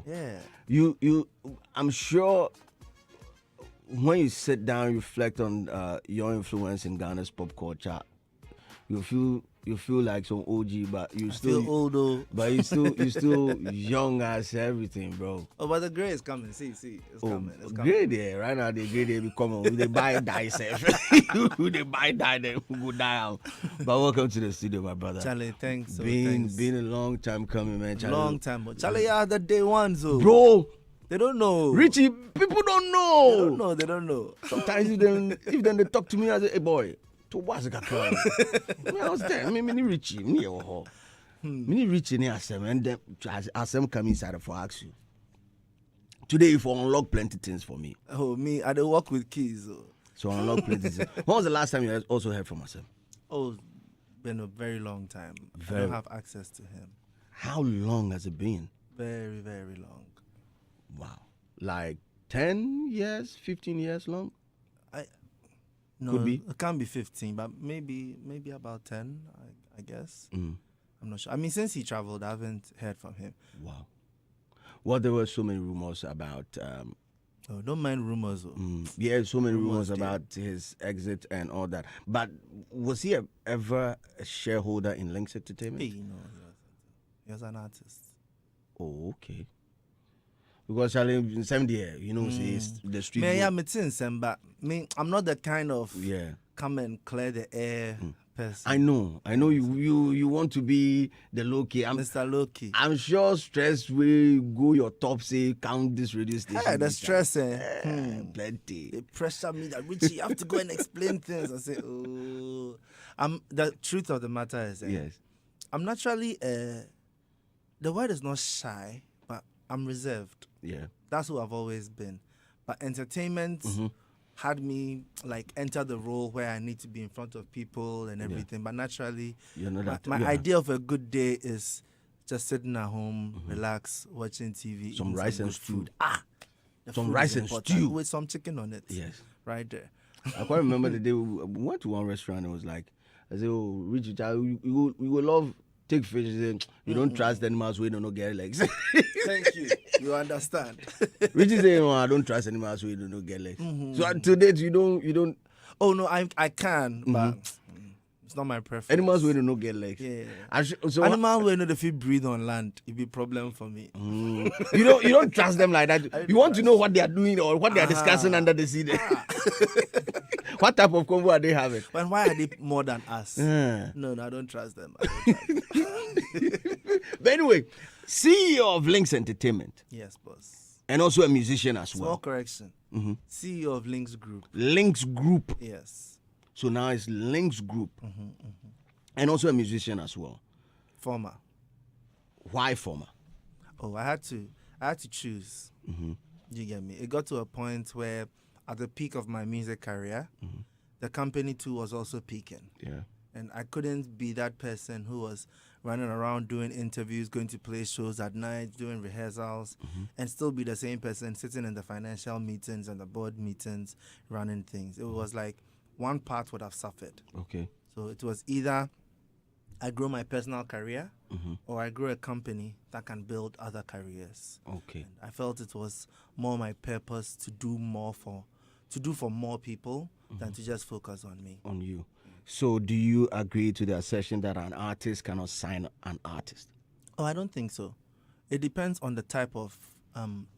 I'm sure when you sit down, reflect on your influence in Ghana's pop culture, you feel like some OG, but you still feel old though. But you still young as everything, bro. Oh, but the grade is coming. See, it's coming. It's coming. Grade there right now. The grade be coming. They buy die safe. They buy die, they go down. But welcome to the studio, my brother. Charlie, thanks. Been a long time coming, man. Charlie. Long time, but Charlie, yeah, the day one, so bro. They don't know. Richie, people don't know. They don't know. Sometimes if they talk to me, I say, hey boy. To what's a I was there. Mini Richie, me Richie, ni Asem, and then Asem come inside for ask you. Today, you unlock plenty things for me. Oh, me, I don't work with keys. So unlock plenty things. When was the last time you also heard from Asem? Oh, been a very long time. I don't have access to him. How long has it been? Very, very long. Wow, like 10 years, 15 years long. No, could be. It can't be 15, but maybe about 10, I guess. I'm not sure. I mean, since he traveled, I haven't heard from him. Wow. Well, there were so many rumors about... oh, don't mind rumors. Yeah, so many rumors about his exit and all that. But was he ever a shareholder in Links Entertainment? Hey, no, he wasn't. He was an artist. Oh, okay. Because Charlie, same day, says the street. But I'm not the kind of come and clear the air person. I know you want to be the low-key. Mr. Low-key. I'm sure stress will go your top, say, count this radio station. Yeah, the stress, plenty. They pressure me that, Richie, you have to go and explain things. I say, oh. The truth of the matter is, yes, I'm naturally, the word is not shy, but I'm reserved. Yeah. That's who I've always been. But entertainment had me enter the role where I need to be in front of people and everything. But naturally, my idea of a good day is just sitting at home, relax, watching TV, some rice and stew. Some rice and stew with some chicken on it. Yes, right there. I quite remember the day we went to one restaurant and it was like, I said, "Oh, Richie, we will love take fish." You don't trust animals we don't get legs. Thank you. You understand. Richie said, "No, I don't trust animals we don't get legs." So to date, you don't. Oh no, I can, but it's not my preference. Animals we don't get legs. Yeah. So animals we know if you breathe on land, it'd be a problem for me. You don't trust them like that. You want to know what they are doing or what they are discussing under the sea. What type of convo are they having? But why are they more than us? No, I don't trust them. But anyway, CEO of Links Entertainment. Yes, boss. And also a musician as well. Small correction. CEO of Links Group. Links Group. Yes. So now it's Links Group. And also a musician as well. Former. Why former? Oh, I had to choose. You get me? It got to a point where at the peak of my music career, the company too was also peaking. Yeah. And I couldn't be that person who was running around doing interviews, going to play shows at night, doing rehearsals, and still be the same person sitting in the financial meetings and the board meetings, running things. It was like one part would have suffered. Okay. So it was either I grow my personal career or I grow a company that can build other careers. Okay. And I felt it was more my purpose to do for more people than to just focus on me. On you. So do you agree to the assertion that an artist cannot sign an artist? Oh, I don't think so. It depends on the type of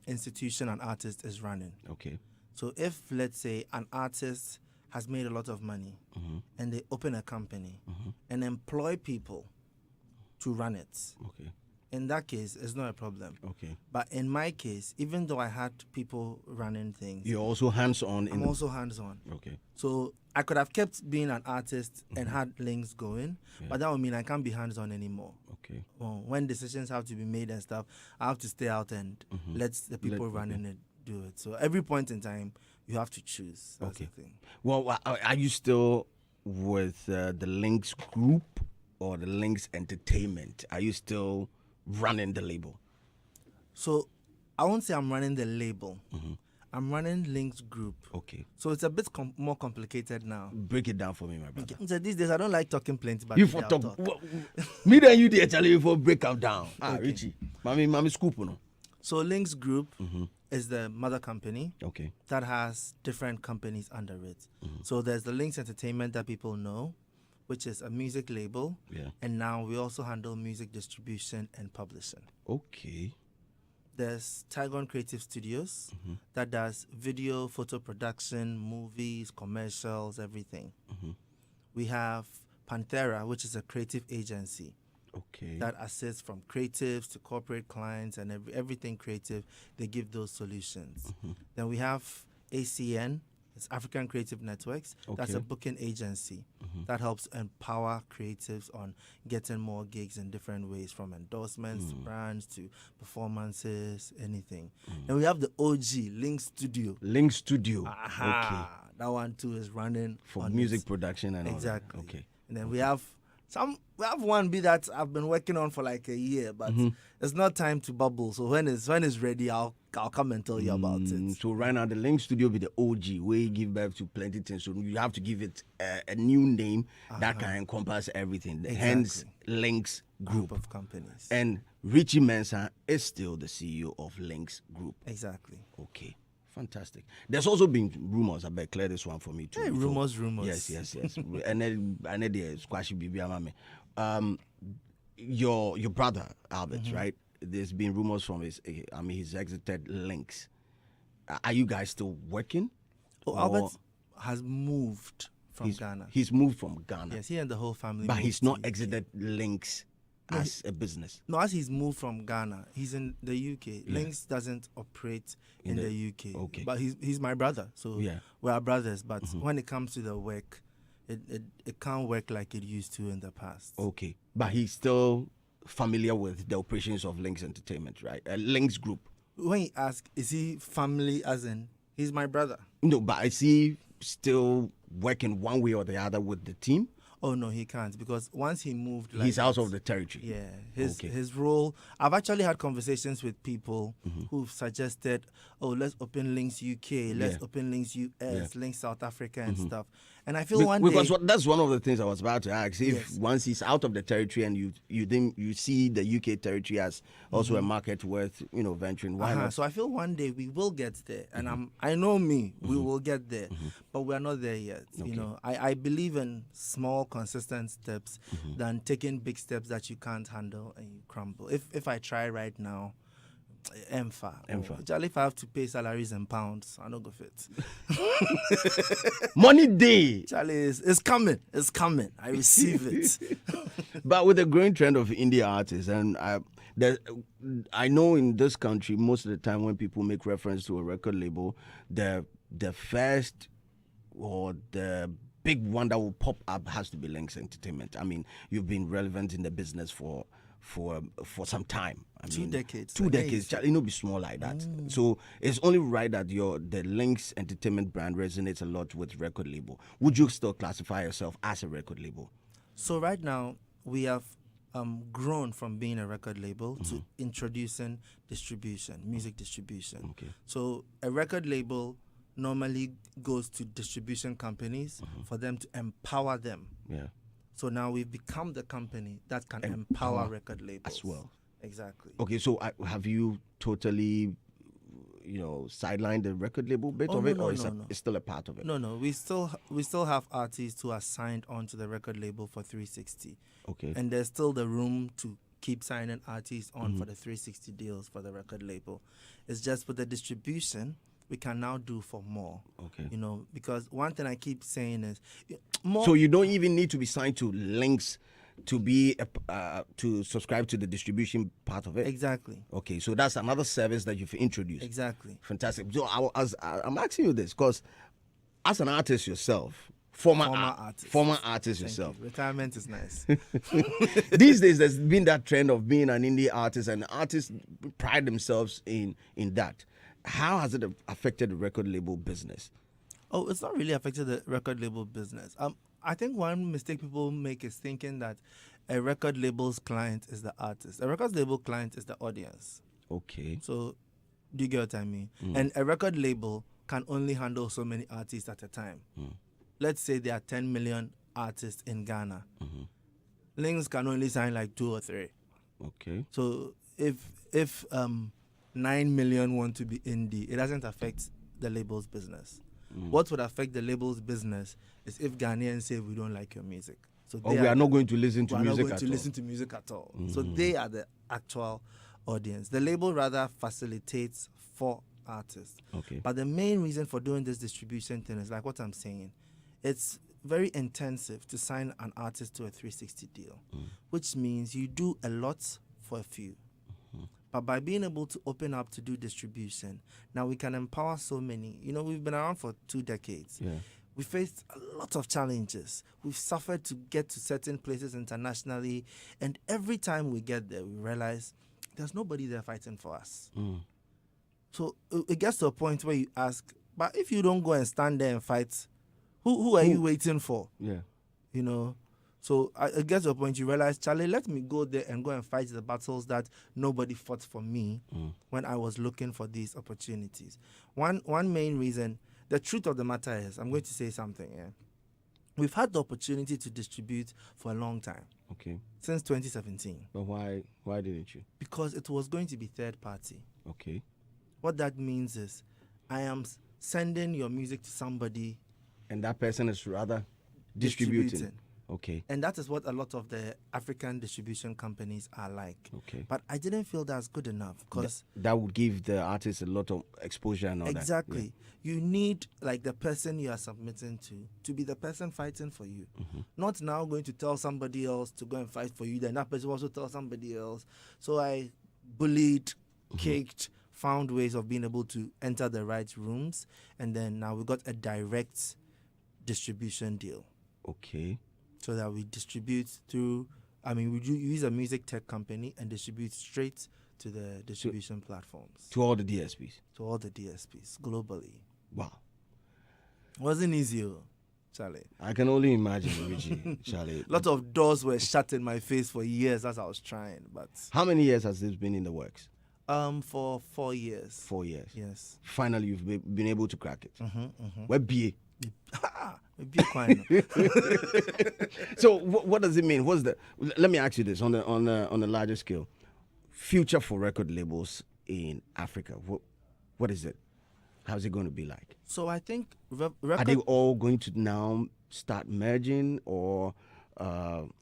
institution an artist is running. Okay. So if, let's say, an artist has made a lot of money and they open a company and employ people to run it. Okay. In that case, it's not a problem. Okay. But in my case, even though I had people running things, you're also hands-on. I'm also hands-on. Okay. So I could have kept being an artist and had links going, but that would mean I can't be hands-on anymore. Okay. Well, when decisions have to be made and stuff, I have to stay out and let the people running it do it. So every point in time, you have to choose. That's the thing. Well, are you still with the Links Group or the Links Entertainment? Are you still running the label? So I won't say I'm running the label. I'm running Links Group. Okay. So it's a bit more complicated now. Break it down for me, my brother. So these days I don't like talking plenty, but you for talk. Me and you, dear Charlie, for break them down. Richie, mommy, scoop, no. So Links Group is the mother company Okay. that has different companies under it. So there's the Links Entertainment that people know, which is a music label. Yeah. And now we also handle music distribution and publishing. Okay. There's Tygon Creative Studios that does video, photo production, movies, commercials, everything. We have Panthera, which is a creative agency Okay. that assists from creatives to corporate clients and everything creative. They give those solutions. Then we have ACN, it's African Creative Networks. That's a Okay. booking agency that helps empower creatives on getting more gigs in different ways, from endorsements to brands to performances, anything. Then we have the OG Link Studio. Link Studio. Aha, that one too is running For on music its- production and exactly. all that. Okay. And then we have one bit that I've been working on for like a year, but it's not time to bubble. So when it's ready, I'll come and tell you about it. So right now, the Link Studio be the OG, where you give birth to plenty things. So you have to give it a new name that can encompass everything. Hence, Links Group Group. of companies. And Richie Mensah is still the CEO of Links Group. Exactly. Okay. Fantastic. There's also been rumors. I bet clear this one for me too. Hey, before. rumors. Yes. And then the squashy baby mama. Your brother Albert, right? There's been rumors from he's exited Links. Are you guys still working? Oh, Or Albert has moved from Ghana. He's moved from Ghana. Yes, he and the whole family. But moved he's to not UK. exited Links as a business. No, as he's moved from Ghana, he's in the UK. Links doesn't operate in the UK. Okay. But he's my brother, so Yeah. we are brothers. But when it comes to the work, it can't work like it used to in the past. Okay. But he's still familiar with the operations of Links Entertainment, right? Links Group. When you ask, is he family as in, he's my brother? No, but is he still working one way or the other with the team? Oh, no, he can't, because once he moved... like He's out that- of the territory. Yeah, Okay. his role. I've actually had conversations with people who've suggested, oh, let's open Links UK, let's Yeah. open Links US, Links South Africa and stuff. And I feel Because that's one of the things I was about to ask. If Yes. once he's out of the territory and you see the UK territory as also a market worth venturing, why not? So I feel one day we will get there, and I know me, we will get there, but we are not there yet. You know, I believe in small, consistent steps than taking big steps that you can't handle and you crumble. If I try right now, Emfa. Charlie, if I have to pay salaries in pounds, I don't go fit. Money day. Charlie, it's coming. It's coming. I receive it. But with the growing trend of indie artists, and I know in this country, most of the time when people make reference to a record label, the first or the big one that will pop up has to be Links Entertainment. I mean, you've been relevant in the business for some time. I 2 mean, decades. 2 decades. Charlie, no be small like that. So it's only right that the Links Entertainment brand resonates a lot with record label. Would you still classify yourself as a record label? So right now we have grown from being a record label to introducing distribution, music distribution. Okay. So a record label normally goes to distribution companies for them to empower them. Yeah. So now we've become the company that can empower record labels as well. Exactly. Okay, so have you totally, sidelined the record label bit of it, or it's still a part of it? No. We still have artists who are signed onto the record label for 360. Okay. And there's still the room to keep signing artists on for the 360 deals for the record label. It's just with the distribution, we can now do for more. Okay. Because one thing I keep saying is more. So you don't even need to be signed to Links to be to subscribe to the distribution part of it. Exactly. Okay, so that's another service that you've introduced. Exactly. Fantastic. So I'm asking you this because as an artist yourself, former artist yourself. Retirement is nice. These days, there's been that trend of being an indie artist, and artists pride themselves in that. How has it affected the record label business? Oh, it's not really affected the record label business. I think one mistake people make is thinking that a record label's client is the artist. A record label client is the audience. Okay. So, do you get what I mean? And a record label can only handle so many artists at a time. Let's say there are 10 million artists in Ghana. Links can only sign like 2 or 3. Okay. So if 9 million want to be indie, it doesn't affect the label's business. What would affect the label's business is if Ghanaians say we don't like your music. So we are not going to listen to music at all. We are not going to listen to music at all. So they are the actual audience. The label rather facilitates for artists. Okay. But the main reason for doing this distribution thing is like what I'm saying. It's very intensive to sign an artist to a 360 deal, which means you do a lot for a few. But by being able to open up to do distribution, now we can empower so many. You know, we've been around for 2 decades. Yeah. We faced a lot of challenges. We've suffered to get to certain places internationally. And every time we get there, we realize there's nobody there fighting for us. So it gets to a point where you ask, but if you don't go and stand there and fight, who are you waiting for? Yeah. You know? So it gets to a point you realize, Charlie, let me go there and go and fight the battles that nobody fought for me when I was looking for these opportunities. One main reason, the truth of the matter is, I'm going to say something. Yeah? We've had the opportunity to distribute for a long time. Okay. Since 2017. But why didn't you? Because it was going to be third party. Okay. What that means is, I am sending your music to somebody. And that person is rather distributing. Okay. And that is what a lot of the African distribution companies are like. Okay. But I didn't feel that's good enough because that would give the artist a lot of exposure and all exactly. that. Yeah. You need like the person you are submitting to be the person fighting for you. Not now going to tell somebody else to go and fight for you, then that person also tell somebody else. So I bullied, caked, found ways of being able to enter the right rooms, and then now we got a direct distribution deal. Okay. So that we distribute through, we use a music tech company and distribute straight to the distribution platforms. To all the DSPs? To all the DSPs, globally. Wow. Wasn't easy, Charlie. I can only imagine, Richie, Charlie. A lot of doors were shut in my face for years as I was trying, but... How many years has this been in the works? For 4 years. 4 years? Yes. Finally, you've been able to crack it. Where BA? So what does it mean? Let me ask you this on a larger scale. Future for record labels in Africa. What is it? How's it going to be like? So I think are they all going to now start merging or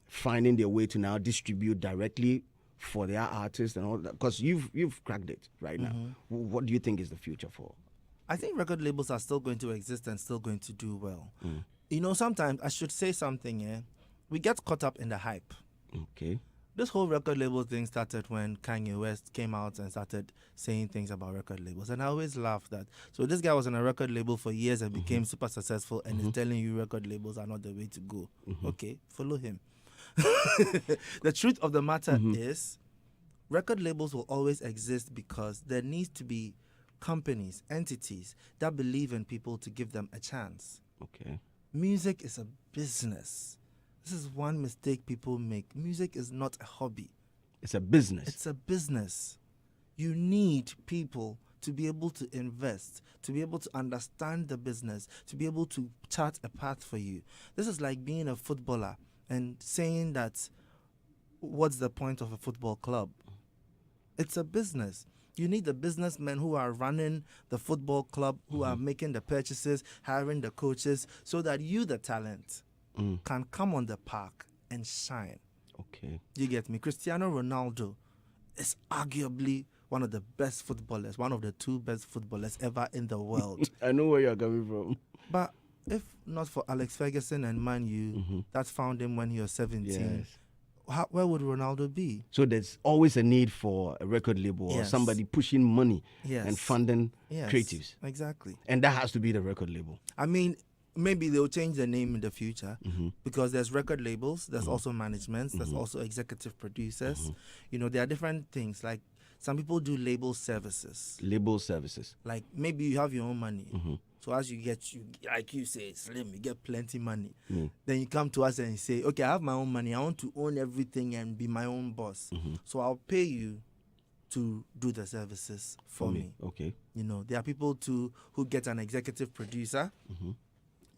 finding their way to now distribute directly for their artists and all that? Because you've cracked it right now. What do you think is the future for? I think record labels are still going to exist and still going to do well. You know, sometimes I should say something, we get caught up in the hype. Okay. This whole record label thing started when Kanye West came out and started saying things about record labels. And I always laugh that. So this guy was on a record label for years and became super successful and is telling you record labels are not the way to go. Okay, follow him. The truth of the matter is record labels will always exist because there needs to be companies, entities that believe in people to give them a chance. Okay. Music is a business. This is one mistake people make. Music is not a hobby. It's a business. It's a business. You need people to be able to invest, to be able to understand the business, to be able to chart a path for you. This is like being a footballer and saying that, what's the point of a football club? It's a business. You need the businessmen who are running the football club, who are making the purchases, hiring the coaches, so that you, the talent, can come on the park and shine. Okay. You get me? Cristiano Ronaldo is arguably one of the best footballers, one of the 2 best footballers ever in the world. I know where you're coming from. But if not for Alex Ferguson and Man U, that found him when he was 17, where would Ronaldo be? So there's always a need for a record label or somebody pushing money and funding creatives. Exactly. And that has to be the record label. I mean, maybe they'll change the name in the future because there's record labels, there's also managements, there's also executive producers. You know, there are different things. Like some people do label services. Label services. Like maybe you have your own money. So as you like you say, Slim, you get plenty money. Then you come to us and say, okay, I have my own money. I want to own everything and be my own boss. So I'll pay you to do the services for me. Okay. You know, there are people too who get an executive producer.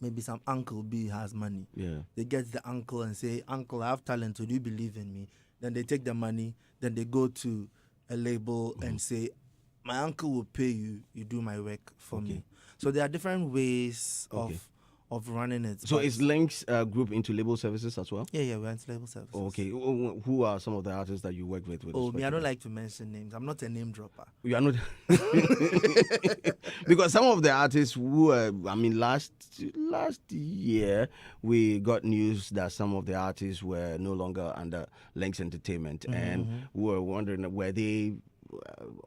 Maybe some Uncle B has money. Yeah. They get the uncle and say, Uncle, I have talent. Do you believe in me? Then they take the money. Then they go to a label and say, my uncle will pay you, you do my work for me. So there are different ways of running it. So is Links group into label services as well? Yeah, we're into label services. Okay. Who are some of the artists that you work with? I don't like to mention names. I'm not a name dropper. You are not. Because some of the artists who, last year, we got news that some of the artists were no longer under Links Entertainment. And we were wondering, were they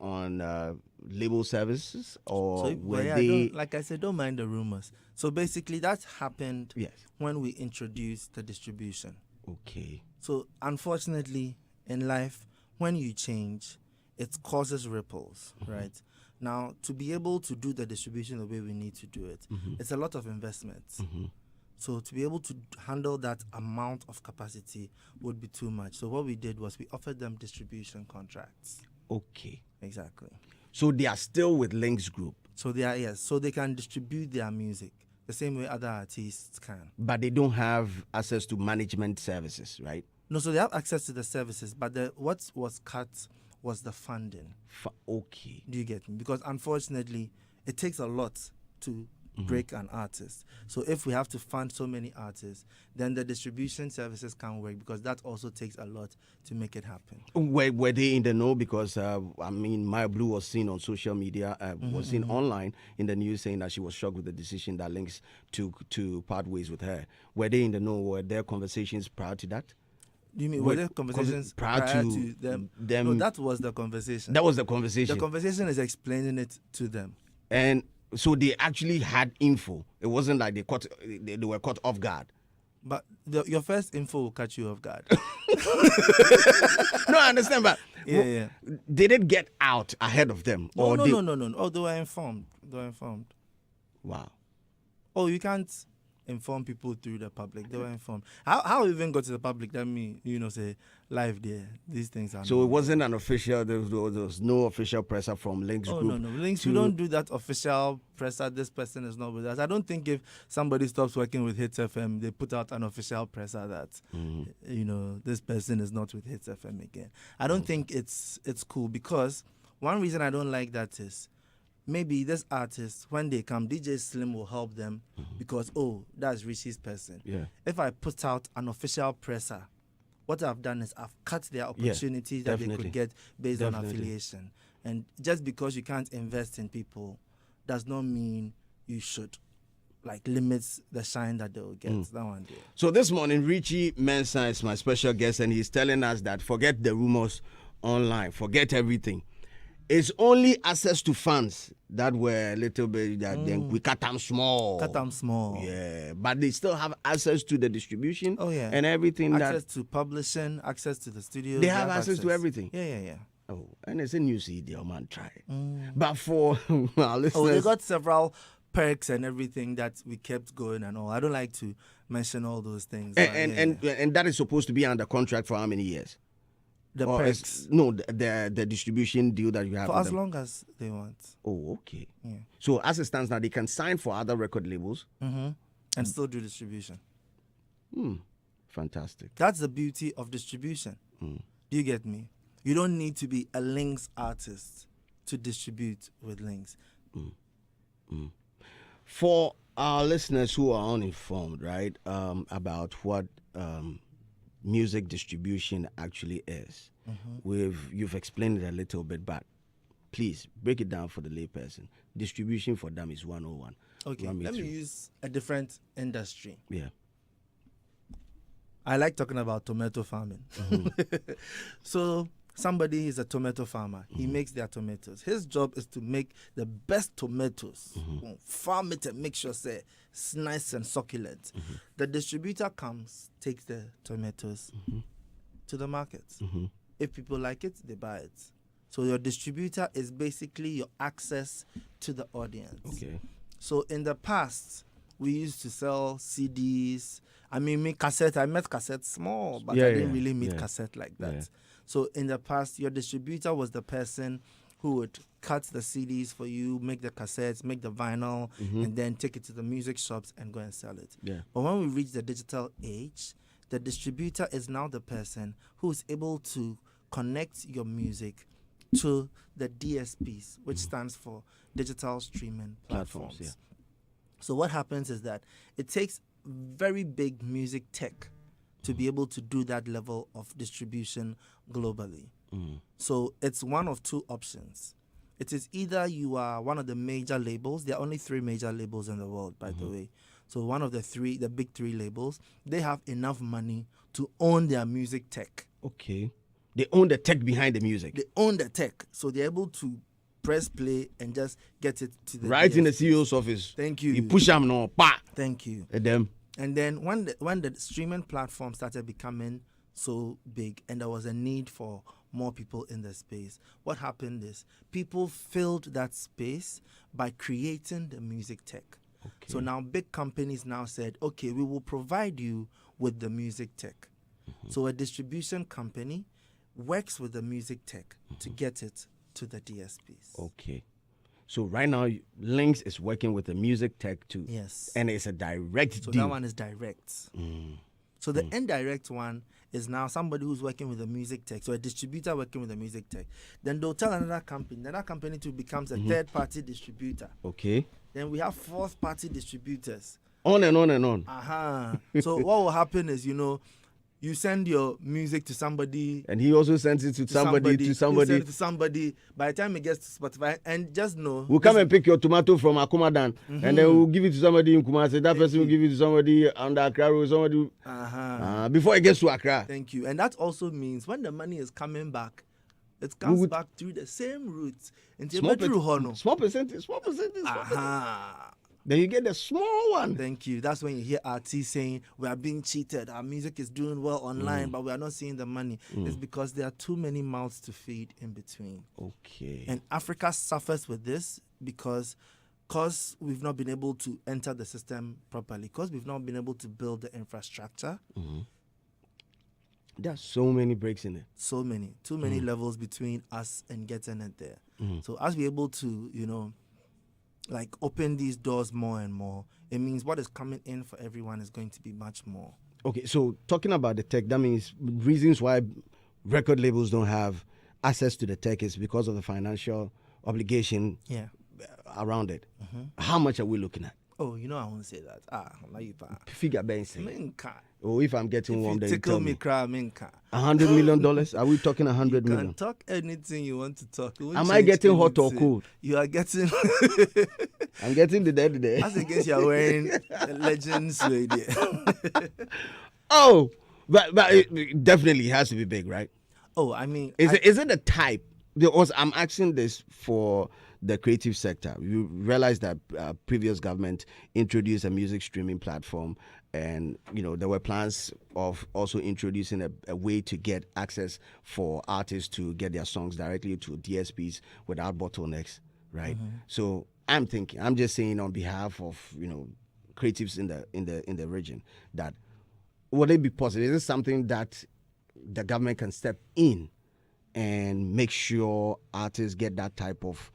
on label services or were they... Like I said, don't mind the rumors. So basically that happened Yes. when we introduced the distribution. Okay. So unfortunately in life, when you change, it causes ripples, right? Now, to be able to do the distribution the way we need to do it, it's a lot of investments. So to be able to handle that amount of capacity would be too much. So what we did was we offered them distribution contracts. Okay. Exactly. So they are still with Links Group. So they are, yes. So they can distribute their music the same way other artists can. But they don't have access to management services, right? No, so they have access to the services, but what was cut was the funding. Okay. Do you get me? Because unfortunately, it takes a lot to break an artist. So if we have to fund so many artists, then the distribution services can't work because that also takes a lot to make it happen. Were they in the know? Because, Maya Blue was seen on social media, was seen online in the news saying that she was shocked with the decision that Links took to part ways with her. Were they in the know? Were there conversations prior to that? Do you mean were there conversations prior to them? No, that was the conversation. That was the conversation. The conversation is explaining it to them. And so they actually had info. It wasn't like they were caught off guard. But your first info will catch you off guard. No, I understand, but yeah. Did it get out ahead of them? No. Oh, they were informed. Wow. Oh, you can't inform people through the public. They were informed. How even got to the public? That mean, say live there. These things are. So it wasn't an official. There was no official presser from Links Group. No. Links. We don't do that official presser. This person is not with us. I don't think if somebody stops working with Hitz FM, they put out an official presser that this person is not with Hitz FM again. I don't think it's cool because one reason I don't like that is, maybe this artist, when they come, DJ Slim will help them because, that's Richie's person. Yeah. If I put out an official presser, what I've done is I've cut their opportunities that they could get based on affiliation. And just because you can't invest in people does not mean you should limit the shine that they'll get. That one day. So this morning, Richie Mensah is my special guest, and he's telling us that forget the rumors online, forget everything. It's only access to funds that were a little bit that then we cut them small. Yeah, but they still have access to the distribution. And everything. Access to publishing, access to the studio. They have access to everything. Yeah. Oh, and it's a new CD, man, try. But for our listeners, they got several perks and everything that we kept going and all. I don't like to mention all those things. And that is supposed to be under contract for how many years? The perks. The distribution deal that you have for as long as they want. Oh, okay. Yeah. So as it stands now, they can sign for other record labels and still do distribution. Fantastic. That's the beauty of distribution. Do you get me? You don't need to be a Links artist to distribute with Links. For our listeners who are uninformed, right, about what music distribution actually is. You've explained it a little bit, but please break it down for the layperson. Distribution for them is 101. Okay, let me use a different industry. Yeah. I like talking about tomato farming. So somebody is a tomato farmer. He makes their tomatoes. His job is to make the best tomatoes. Farm it and make sure it's nice and succulent. The distributor comes, takes the tomatoes to the market. If people like it, they buy it. So your distributor is basically your access to the audience. Okay. So in the past, we used to sell CDs. I mean, make cassette. I met cassette small, but I didn't really meet cassette like that. Yeah. So in the past, your distributor was the person who would cut the CDs for you, make the cassettes, make the vinyl, and then take it to the music shops and go and sell it. Yeah. But when we reach the digital age, the distributor is now the person who is able to connect your music to the DSPs, which stands for digital streaming platforms. Yeah. So what happens is that it takes very big music tech to be able to do that level of distribution globally. So it's one of two options. It is either you are one of the major labels. There are only 3 major labels in the world, by the way. So one of the big 3 labels, they have enough money to own their music tech. Okay. They own the tech behind the music. They own the tech. So they're able to press play and just get it to the right DSPs. in the CEO's office. Thank you. You push them no, pa. Thank you. And them. And then when the streaming platform started becoming so big and there was a need for more people in the space, what happened is people filled that space by creating the music tech. Okay. So now big companies now said, okay, we will provide you with the music tech. So a distribution company works with the music tech to get it to the DSPs. Okay. So right now, Lynx is working with the music tech too. Yes. And it's a direct So deal. that one is direct. So the indirect one is now somebody who's working with the music tech. So a distributor working with the music tech. Then they'll tell another company too becomes a third-party distributor. Okay. Then we have fourth-party distributors. On and on and on. So what will happen is, you send your music to somebody, And he also sends it to somebody. You send it to somebody. By the time it gets to Spotify, and just know We'll come and pick your tomato from Akumadan, and then we'll give it to somebody in Kumasi. That person will give it to somebody under Accra or somebody before it gets to Accra. Thank you. And that also means when the money is coming back, it comes back through the same routes. Small percentage. Then you get the small one. Thank you. That's when you hear artists saying, we are being cheated. Our music is doing well online, but we are not seeing the money. It's because there are too many mouths to feed in between. Okay. And Africa suffers with this because we've not been able to enter the system properly, because we've not been able to build the infrastructure. There are so many breaks in it. So many. Too many levels between us and getting it there. So as we're able to, open these doors more and more, it means what is coming in for everyone is going to be much more. Okay, so talking about the tech, that means reasons why record labels don't have access to the tech is because of the financial obligation around it. How much are we looking at? Oh, I won't say that. Figure basic. Oh, if I'm getting if warm, then you you tell me. $100 million? Are we talking 100 You million? can talk anything you want to talk. Am I getting hot or cold? You are getting... I'm getting the dead there. As against you're wearing a Legends lady. Oh, but it definitely has to be big, right? Oh, I mean... Is it the type? Because I'm asking this for the creative sector. You realize that previous government introduced a music streaming platform, and there were plans of also introducing a way to get access for artists to get their songs directly to DSPs without bottlenecks, right? So I'm just saying on behalf of creatives in the region, that would it be possible? Is this something that the government can step in and make sure artists get that type of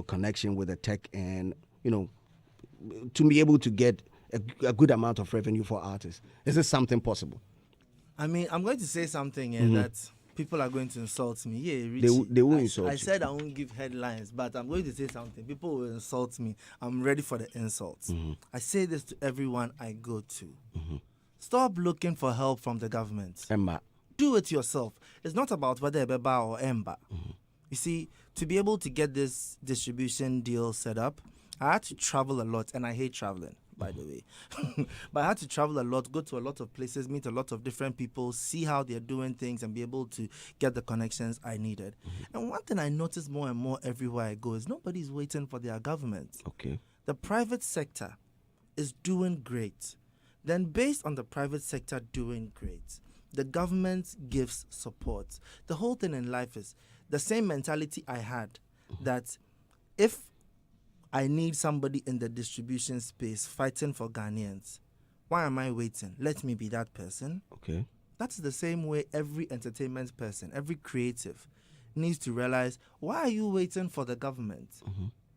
connection with the tech, and to be able to get a good amount of revenue for artists? Is this something possible? I mean, I'm going to say something that people are going to insult me. Yeah, Richie, they will insult you. I said I won't give headlines, but I'm going to say something. People will insult me. I'm ready for the insults. I say this to everyone I go to. Stop looking for help from the government. Emma. Do it yourself. It's not about whether Ebeba or Emba. You see, to be able to get this distribution deal set up, I had to travel a lot, and I hate traveling, by the way. But I had to travel a lot, go to a lot of places, meet a lot of different people, see how they're doing things, and be able to get the connections I needed. And one thing I notice more and more everywhere I go is nobody's waiting for their government. Okay. The private sector is doing great. Then based on the private sector doing great, the government gives support. The whole thing in life is the same mentality I had, that if I need somebody in the distribution space fighting for Ghanaians, why am I waiting? Let me be that person. Okay. That's the same way every entertainment person, every creative needs to realize, why are you waiting for the government?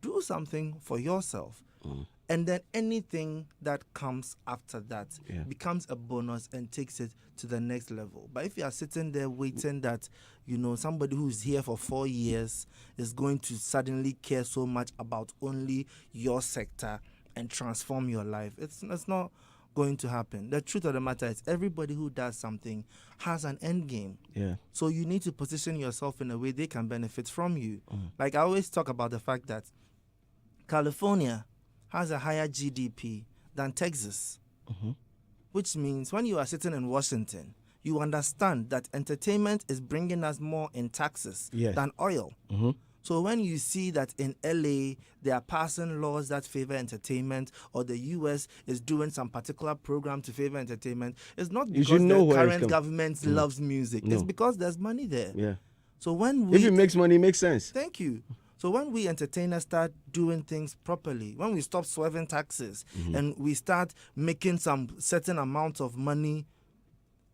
Do something for yourself. And then anything that comes after that Yeah. becomes a bonus and takes it to the next level. But if you are sitting there waiting that, somebody who's here for 4 years is going to suddenly care so much about only your sector and transform your life, it's not going to happen. The truth of the matter is everybody who does something has an end game. Yeah. So you need to position yourself in a way they can benefit from you. Like I always talk about the fact that California has a higher GDP than Texas, which means when you are sitting in Washington, you understand that entertainment is bringing us more in taxes than oil. So when you see that in LA, they are passing laws that favor entertainment, or the US is doing some particular program to favor entertainment, it's not because the current government loves music. No. It's because there's money there. Yeah. So if it makes money, it makes sense. Thank you. So when we entertainers start doing things properly, when we stop swerving taxes and we start making some certain amount of money,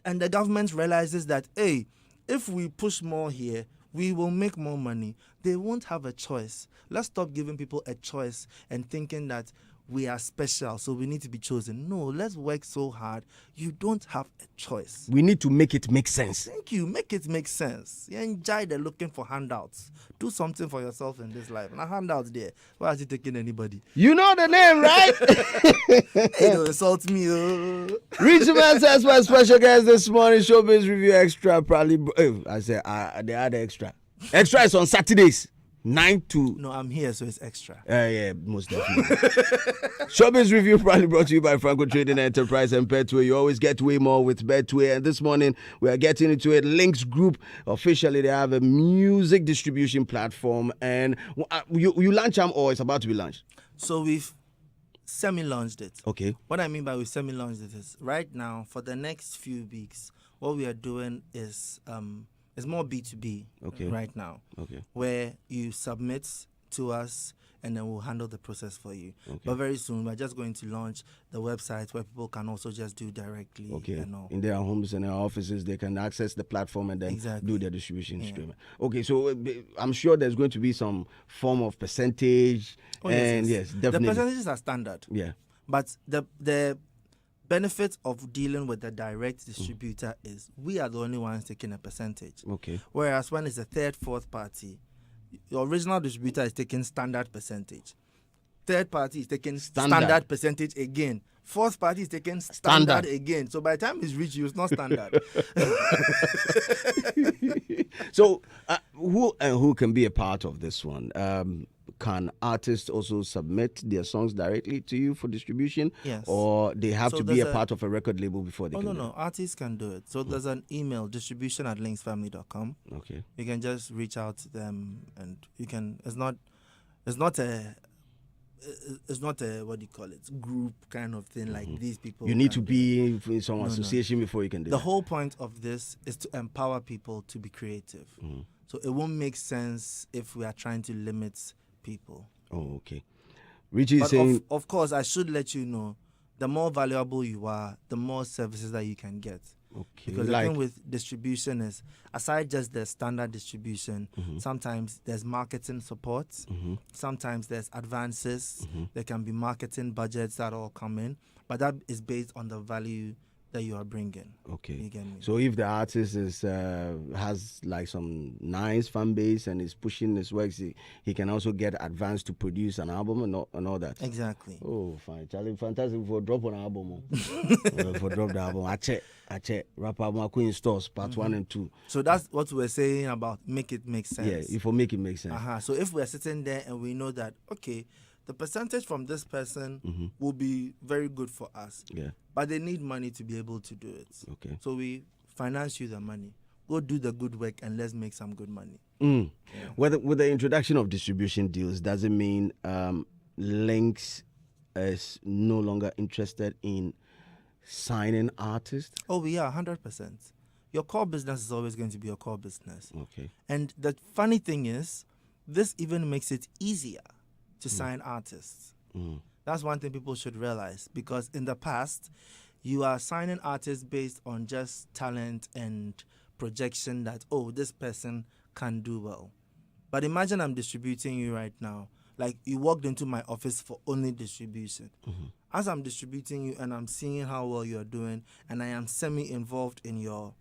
and the government realizes that, hey, if we push more here, we will make more money, they won't have a choice. Let's stop giving people a choice and thinking that we are special, so we need to be chosen. No, let's work so hard. You don't have a choice. We need to make it make sense. Thank you. Make it make sense. You enjoy the looking for handouts. Do something for yourself in this life. Now, handouts there. Why are you taking anybody? You know the name, right? Hey, don't insult me. Richie Mensah is my special guest this morning. Showbiz Review Extra. Probably. I said they are the extra. Extra is on Saturdays. 9 to... No, I'm here, so it's extra. Yeah, most definitely. Showbiz Review proudly brought to you by Franco Trading Enterprise and Betway. You always get way more with Betway. And this morning, we are getting into it. Links Group, officially, they have a music distribution platform. And you launch them, or it's about to be launched? So we've semi-launched it. Okay. What I mean by we semi-launched it is, right now, for the next few weeks, what we are doing is... it's more B2B right now, where you submit to us and then we'll handle the process for you. But very soon, we're just going to launch the website where people can also just do directly. And all. In their homes and their offices, they can access the platform and then do their distribution streaming. Okay, so I'm sure there's going to be some form of percentage. Yes, definitely. The percentages are standard. Yeah. But the benefit of dealing with the direct distributor is we are the only ones taking a percentage. Okay. Whereas when it's a third, fourth party, your original distributor is taking standard percentage. Third party is taking standard percentage again. Fourth party is taking standard again. So by the time it's reached you, it's not standard. So who can be a part of this one? Can artists also submit their songs directly to you for distribution? Yes. Or they have to be a part of a record label before they can do it? No. Artists can do it. So there's an email, distribution@linksfamily.com. Okay. You can just reach out to them and you can, it's not a what do you call it, group kind of thing like these people. You need to be in some association before you can do it. The whole point of this is to empower people to be creative. So it won't make sense if we are trying to limit people. Oh, okay. Richie is saying... Of course, I should let you know, the more valuable you are, the more services that you can get. Okay. Because the thing with distribution is, aside just the standard distribution, sometimes there's marketing support, sometimes there's advances, there can be marketing budgets that all come in, but that is based on the value that you are bringing. Okay. You get me? So if the artist has like some nice fan base and is pushing his works, he can also get advance to produce an album and all that. Exactly. Oh, fine. Charlie, fantastic for drop an album. For drop the album. I check. Rap album in stores, part 1 and 2. So that's what we're saying about make it make sense. Yeah, if we make it make sense. So if we're sitting there and we know that, okay, the percentage from this person will be very good for us. Yeah. But they need money to be able to do it. Okay. So we finance you the money. Go do the good work and let's make some good money. Yeah. With the introduction of distribution deals, does it mean Links is no longer interested in signing artists? Oh, yeah, 100%. Your core business is always going to be your core business. Okay. And the funny thing is, this even makes it easier to sign artists. That's one thing people should realize, because in the past, you are signing artists based on just talent and projection that, oh, this person can do well. But imagine I'm distributing you right now. Like, you walked into my office for only distribution. As I'm distributing you and I'm seeing how well you're doing, and I am semi-involved in your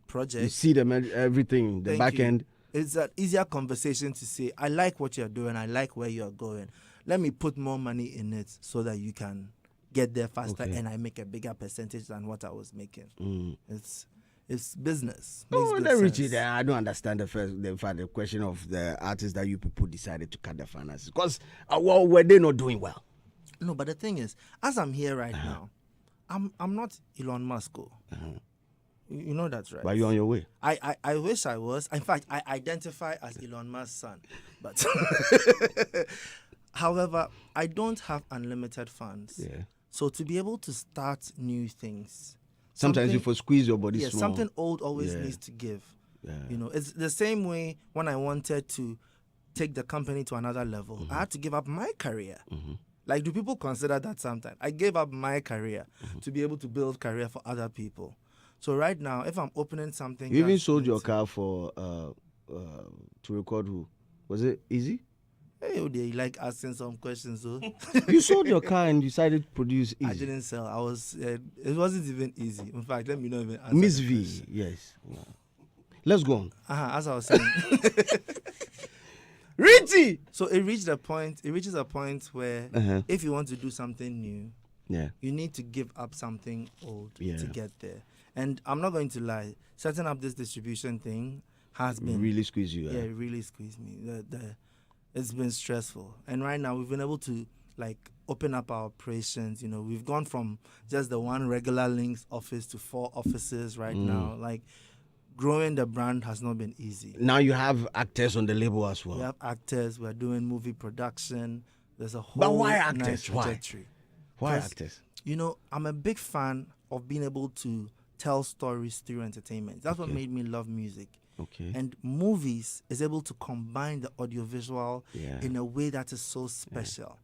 project. You see them everything, the back end. It's an easier conversation to say, I like what you're doing, I like where you're going. Let me put more money in it so that you can get there faster, and I make a bigger percentage than what I was making. It's business. Richie, I don't understand the question of the artists that you people decided to cut the finances. Because, were they not doing well? No, but the thing is, as I'm here right now, I'm not Elon Musk. You know that's right. But you're on your way. I wish I was. In fact, I identify as Elon Musk's son. But however, I don't have unlimited funds. Yeah. So to be able to start new things, sometimes you for squeeze your body small. Something old always needs to give. Yeah. You know, it's the same way when I wanted to take the company to another level. I had to give up my career. Like, do people consider that sometimes? I gave up my career to be able to build career for other people. So right now, if I'm opening something... You even sold your car for to record who? Was it Easy? Hey, they like asking some questions, so... You sold your car and decided to produce Easy. I didn't sell. I was... it wasn't even easy. In fact, let me not even answer Miss V, question. Yes. Yeah. Let's go on. As I was saying... Richie! So it reaches a point where if you want to do something new, you need to give up something old to get there. And I'm not going to lie, setting up this distribution thing has been... Really squeezed you. Yeah, it really squeezed me. It's been stressful. And right now we've been able to open up our operations. You know, we've gone from just the one regular Links office to 4 offices right now. Like, growing the brand has not been easy. Now you have actors on the label as well. We have actors. We're doing movie production. There's a whole But why actors? nice trajectory. Why actors? You know, I'm a big fan of being able to tell stories through entertainment. That's what made me love music. Okay. And movies is able to combine the audiovisual in a way that is so special.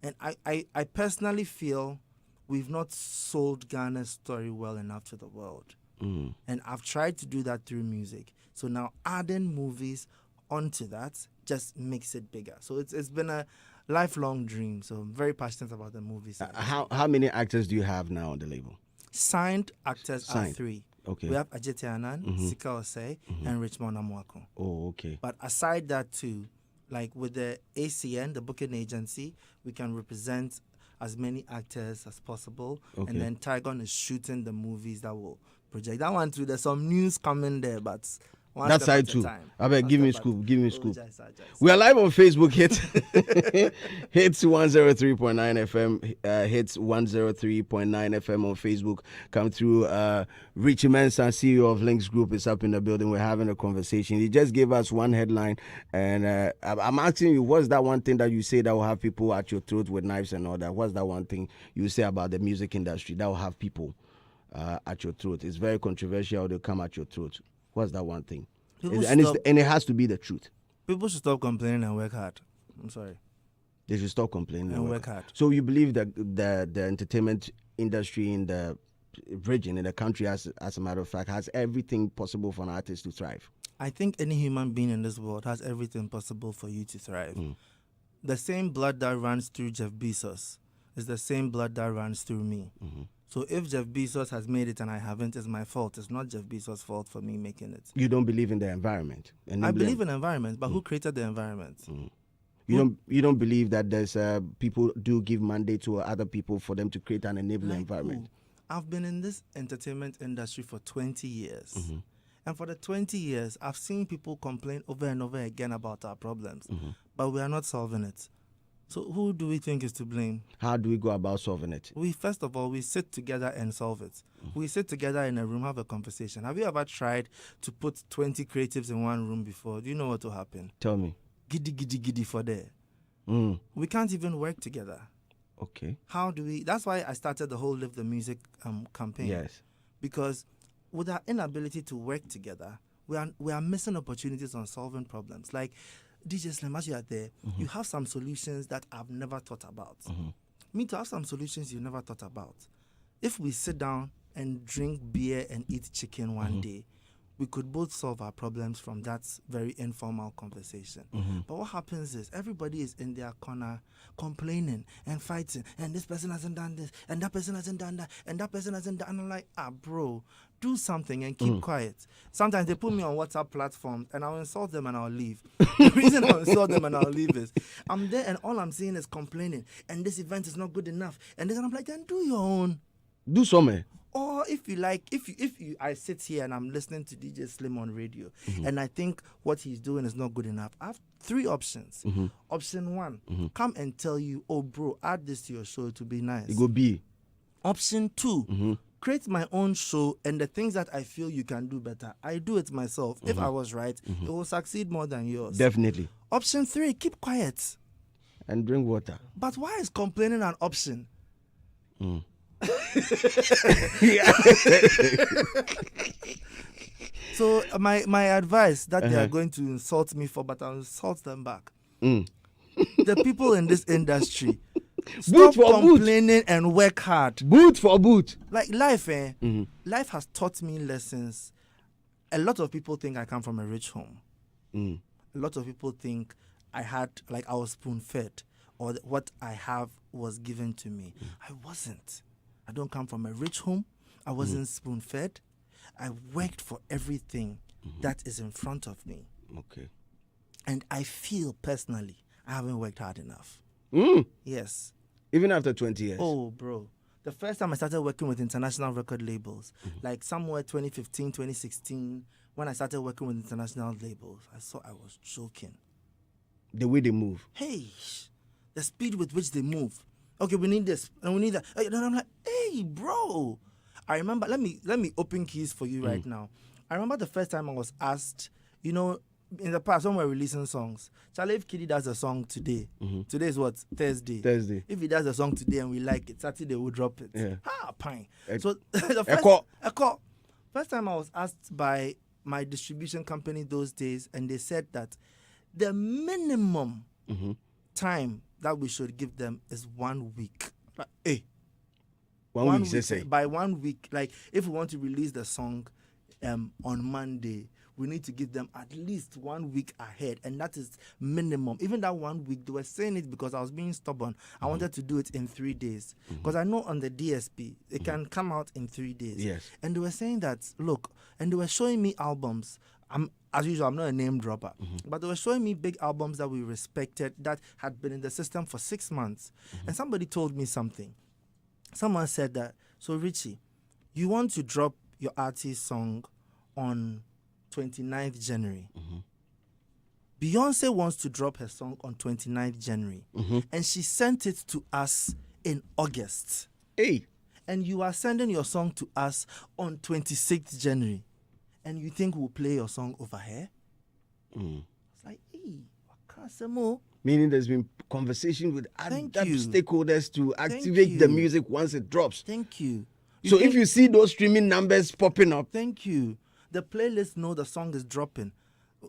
And I personally feel we've not sold Ghana's story well enough to the world. And I've tried to do that through music. So now adding movies onto that just makes it bigger. So it's been a lifelong dream. So I'm very passionate about the movies. How many actors do you have now on the label? Signed actors are 3. Okay. We have Ajete Anan, Sika Osei, and Richmond Amwako. Oh, okay. But aside that too, like with the ACN, the booking agency, we can represent as many actors as possible. Okay. And then Tygon is shooting the movies that will project. That one too, there's some news coming there, but that side too. I bet give me scoop. We are live on Facebook. Hits 103.9 FM. Hits 103.9 FM on Facebook. Come through. Richie Mensah, CEO of Links Group, is up in the building. We're having a conversation. He just gave us one headline, and I'm asking you, what's that one thing that you say that will have people at your throat with knives and all that? What's that one thing you say about the music industry that will have people at your throat? It's very controversial. They'll come at your throat. What's that one thing? And it has to be the truth. People should stop complaining and work hard. I'm sorry. They should stop complaining and work hard. So you believe that the entertainment industry in the region, in the country, as a matter of fact, has everything possible for an artist to thrive? I think any human being in this world has everything possible for you to thrive. The same blood that runs through Jeff Bezos is the same blood that runs through me. So if Jeff Bezos has made it and I haven't, it's my fault. It's not Jeff Bezos' fault for me making it. You don't believe in the environment? I believe in the environment, but who created the environment? You don't believe that there's people do give mandate to other people for them to create an enabling environment? I've been in this entertainment industry for 20 years. And for the 20 years, I've seen people complain over and over again about our problems, but we are not solving it. So who do we think is to blame? How do we go about solving it? First of all, we sit together and solve it. We sit together in a room, have a conversation. Have you ever tried to put 20 creatives in one room before? Do you know what will happen? Tell me. Giddy, giddy, giddy for there. We can't even work together. Okay. How do we... That's why I started the whole Live the Music campaign. Yes. Because with our inability to work together, we are missing opportunities on solving problems. Like... DJ Slim, as you are there, you have some solutions that I've never thought about. Me to have some solutions you never thought about. If we sit down and drink beer and eat chicken one day, we could both solve our problems from that very informal conversation. But what happens is everybody is in their corner complaining and fighting, and this person hasn't done this, and that person hasn't done that, and that person hasn't done. And I'm like, bro, do something and keep quiet. Sometimes they put me on WhatsApp platforms and I'll insult them and I'll leave. The reason I'll insult them and I'll leave is I'm there and all I'm seeing is complaining, and this event is not good enough. And then I'm like, then do your own. Do something. Or if you like, if you, I sit here and I'm listening to DJ Slim on radio, and I think what he's doing is not good enough. I have 3 options. Option 1, come and tell you, oh bro, add this to your show to be nice. It go be. Option 2, create my own show, and the things that I feel you can do better, I do it myself. If I was right, it will succeed more than yours. Definitely. Option 3, keep quiet. And drink water. But why is complaining an option? So my advice that they are going to insult me for, but I'll insult them back. The people in this industry, stop complaining and work hard. Boot for boot. Like life, life has taught me lessons. A lot of people think I come from a rich home. A lot of people think I was spoon-fed, or what I have was given to me. I wasn't. I don't come from a rich home. I wasn't spoon-fed. I worked for everything that is in front of me. Okay. And I feel personally I haven't worked hard enough. Yes. Even after 20 years? Oh, bro. The first time I started working with international record labels, like somewhere 2015, 2016, when I started working with international labels, I saw I was joking. The way they move. Hey, the speed with which they move. Okay, we need this and we need that. And I'm like, hey, bro. I remember, let me open keys for you right now. I remember the first time I was asked, in the past when we're releasing songs, Charlie, if Kiddy does a song today, today is what? Thursday. If he does a song today and we like it, Saturday we'll drop it. Yeah. Pine. So the first time I was asked by my distribution company those days, and they said that the minimum time that we should give them is 1 week. Like, hey. 1 week, by 1 week, like if we want to release the song on Monday, we need to give them at least 1 week ahead, and that is minimum. Even that 1 week, they were saying it because I was being stubborn. I wanted to do it in 3 days because I know on the DSP it can come out in 3 days. Yes. And they were saying that, look, and they were showing me albums. As usual, I'm not a name dropper, but they were showing me big albums that we respected that had been in the system for 6 months. And somebody told me something. Someone said that, so Richie, you want to drop your artist song on 29th January. Beyonce wants to drop her song on 29th January. And she sent it to us in August. Hey. And you are sending your song to us on 26th January. And you think we'll play your song over here? It's like, hey, I can't say more. Meaning there's been conversation with other stakeholders to activate the music once it drops. Thank you. So if you see those streaming numbers popping up. Thank you. The playlist know the song is dropping.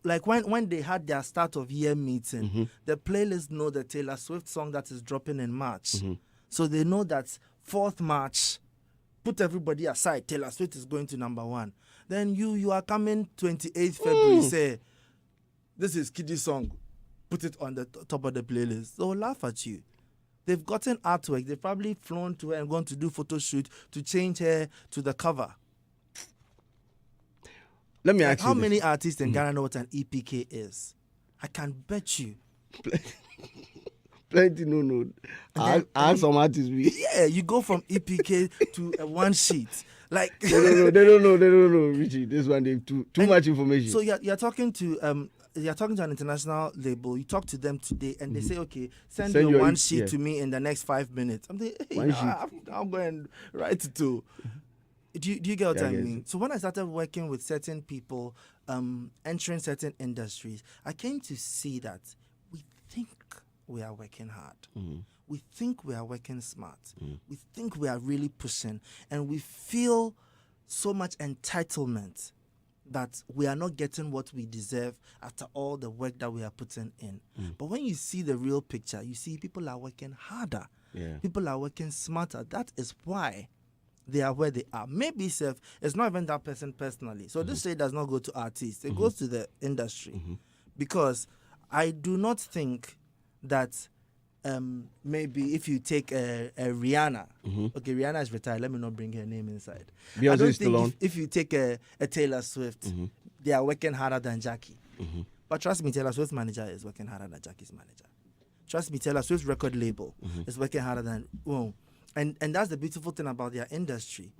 Like when they had their start of year meeting, the playlist know the Taylor Swift song that is dropping in March. So they know that 4th March, put everybody aside, Taylor Swift is going to #1. Then you are coming 28th February, say, this is Kiddy's song. Put it on the top of the playlist. They'll laugh at you. They've gotten artwork. They've probably flown to her and gone to do photo shoot to change her to the cover. Let me ask you how many artists in Ghana know what an EPK is? I can bet you. Plenty no. I have some artists. Yeah, you go from EPK to a one sheet. Like they don't know, Richie. This one they too much information. So you're talking to an international label. You talk to them today, and they say, "Okay, send your one sheet to me in the next 5 minutes." I'm thinking, hey, I'm going to write it too. Do you get what I mean? So when I started working with certain people, entering certain industries, I came to see that we think we are working hard. We think we are working smart. We think we are really pushing, and we feel so much entitlement that we are not getting what we deserve after all the work that we are putting in. But when you see the real picture, you see people are working harder. People are working smarter. That is why they are where they are. Maybe it's not even that person personally. So this shade does not go to artists. It goes to the industry. Because I do not think that maybe if you take a Rihanna, okay, Rihanna is retired. Let me not bring her name inside. I don't think if you take a Taylor Swift, they are working harder than Jackie. But trust me, Taylor Swift's manager is working harder than Jackie's manager. Trust me, Taylor Swift's record label is working harder than and that's the beautiful thing about their industry.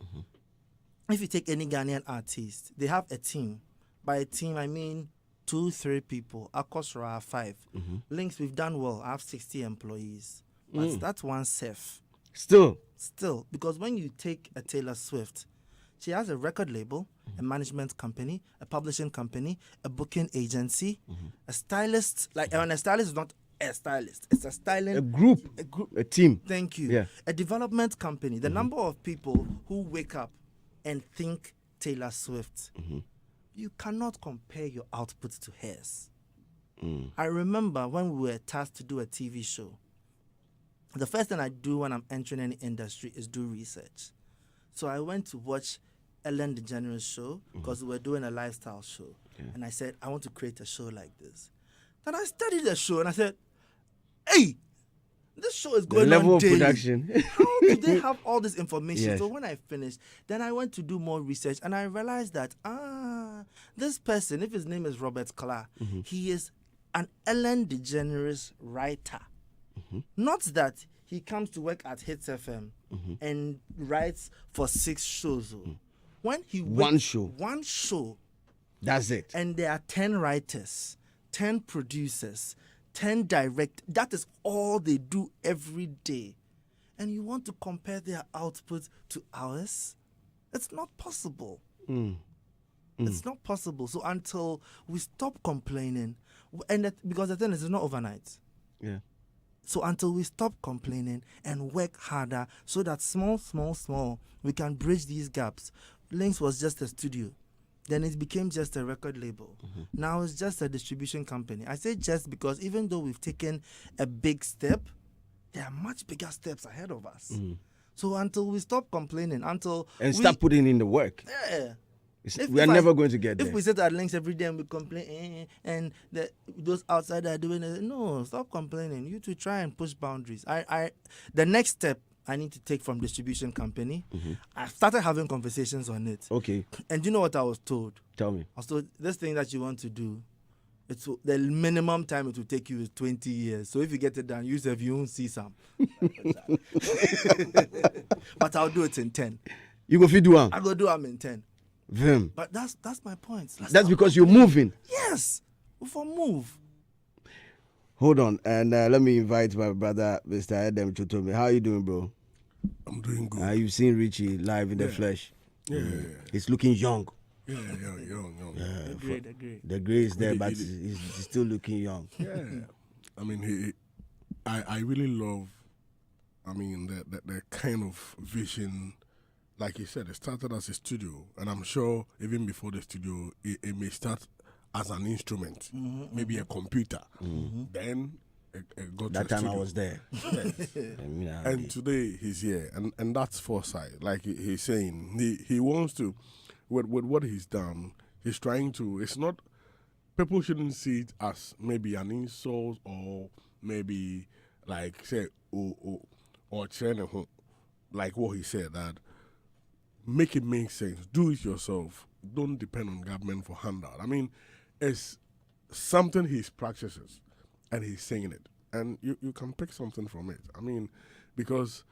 If you take any Ghanaian artist, they have a team. By a team, I mean 2-3 people. Akosra have 5. Links, we've done well. I have 60 employees. But that's one safe. Still, because when you take a Taylor Swift, she has a record label, a management company, a publishing company, a booking agency, a stylist. And a stylist is not a stylist. It's a styling... A group. A team. Thank you. Yeah. A development company. The number of people who wake up and think Taylor Swift, you cannot compare your output to hers. I remember when we were tasked to do a TV show, the first thing I do when I'm entering any industry is do research. So I went to watch Ellen DeGeneres' show because we were doing a lifestyle show. Yeah. And I said, I want to create a show like this. Then I studied the show and I said, hey, this show is going on daily. The level of production. How do they have all this information? Yes. So when I finished, then I went to do more research and I realized that, this person, if his name is Robert Clark, he is an Ellen DeGeneres writer. Not that he comes to work at Hitz FM and writes for 6 shows. When he one show. That's it. And there are 10 writers, 10 producers, 10 direct. That is all they do every day. And you want to compare their output to ours? It's not possible. It's not possible. So until we stop complaining, because the thing is, it's not overnight. Yeah. So until we stop complaining and work harder so that small, we can bridge these gaps. Lynx was just a studio. Then it became just a record label. Now it's just a distribution company. I say just because even though we've taken a big step, there are much bigger steps ahead of us. So until we stop complaining, start putting in the work. Yeah. We are never going to get there. If we sit at Links every day and we complain, and those outside are doing it, no, stop complaining. You two try and push boundaries. The next step I need to take from distribution company, I started having conversations on it. Okay. And you know what I was told? Tell me. I was told, this thing that you want to do, the minimum time it will take you is 20 years. So if you get it done, you won't see some. But I'll do it in 10. You go do one? I go do them in 10. Vim. But that's my point. That's because you're moving. Yes. For move. Hold on. And let me invite my brother, Mr. Adam Chotomi. How are you doing, bro? I'm doing good. You've seen Richie live in the flesh. Yeah. He's looking young. Yeah, young. The gray is there, but he's still looking young. Yeah. I mean, I really love, the kind of vision. Like you said, it started as a studio, and I'm sure even before the studio, it may start as an instrument, maybe a computer. Then it got that to a time studio. I was there. Yes. And today he's here, and that's foresight. Like he's saying, he wants to, with what he's done, he's trying to. It's not, people shouldn't see it as maybe an insult or maybe like say or training, like what he said that. Make it make sense. Do it yourself. Don't depend on government for handout. I mean, it's something he practices, and he's saying it. And you can pick something from it. I mean, because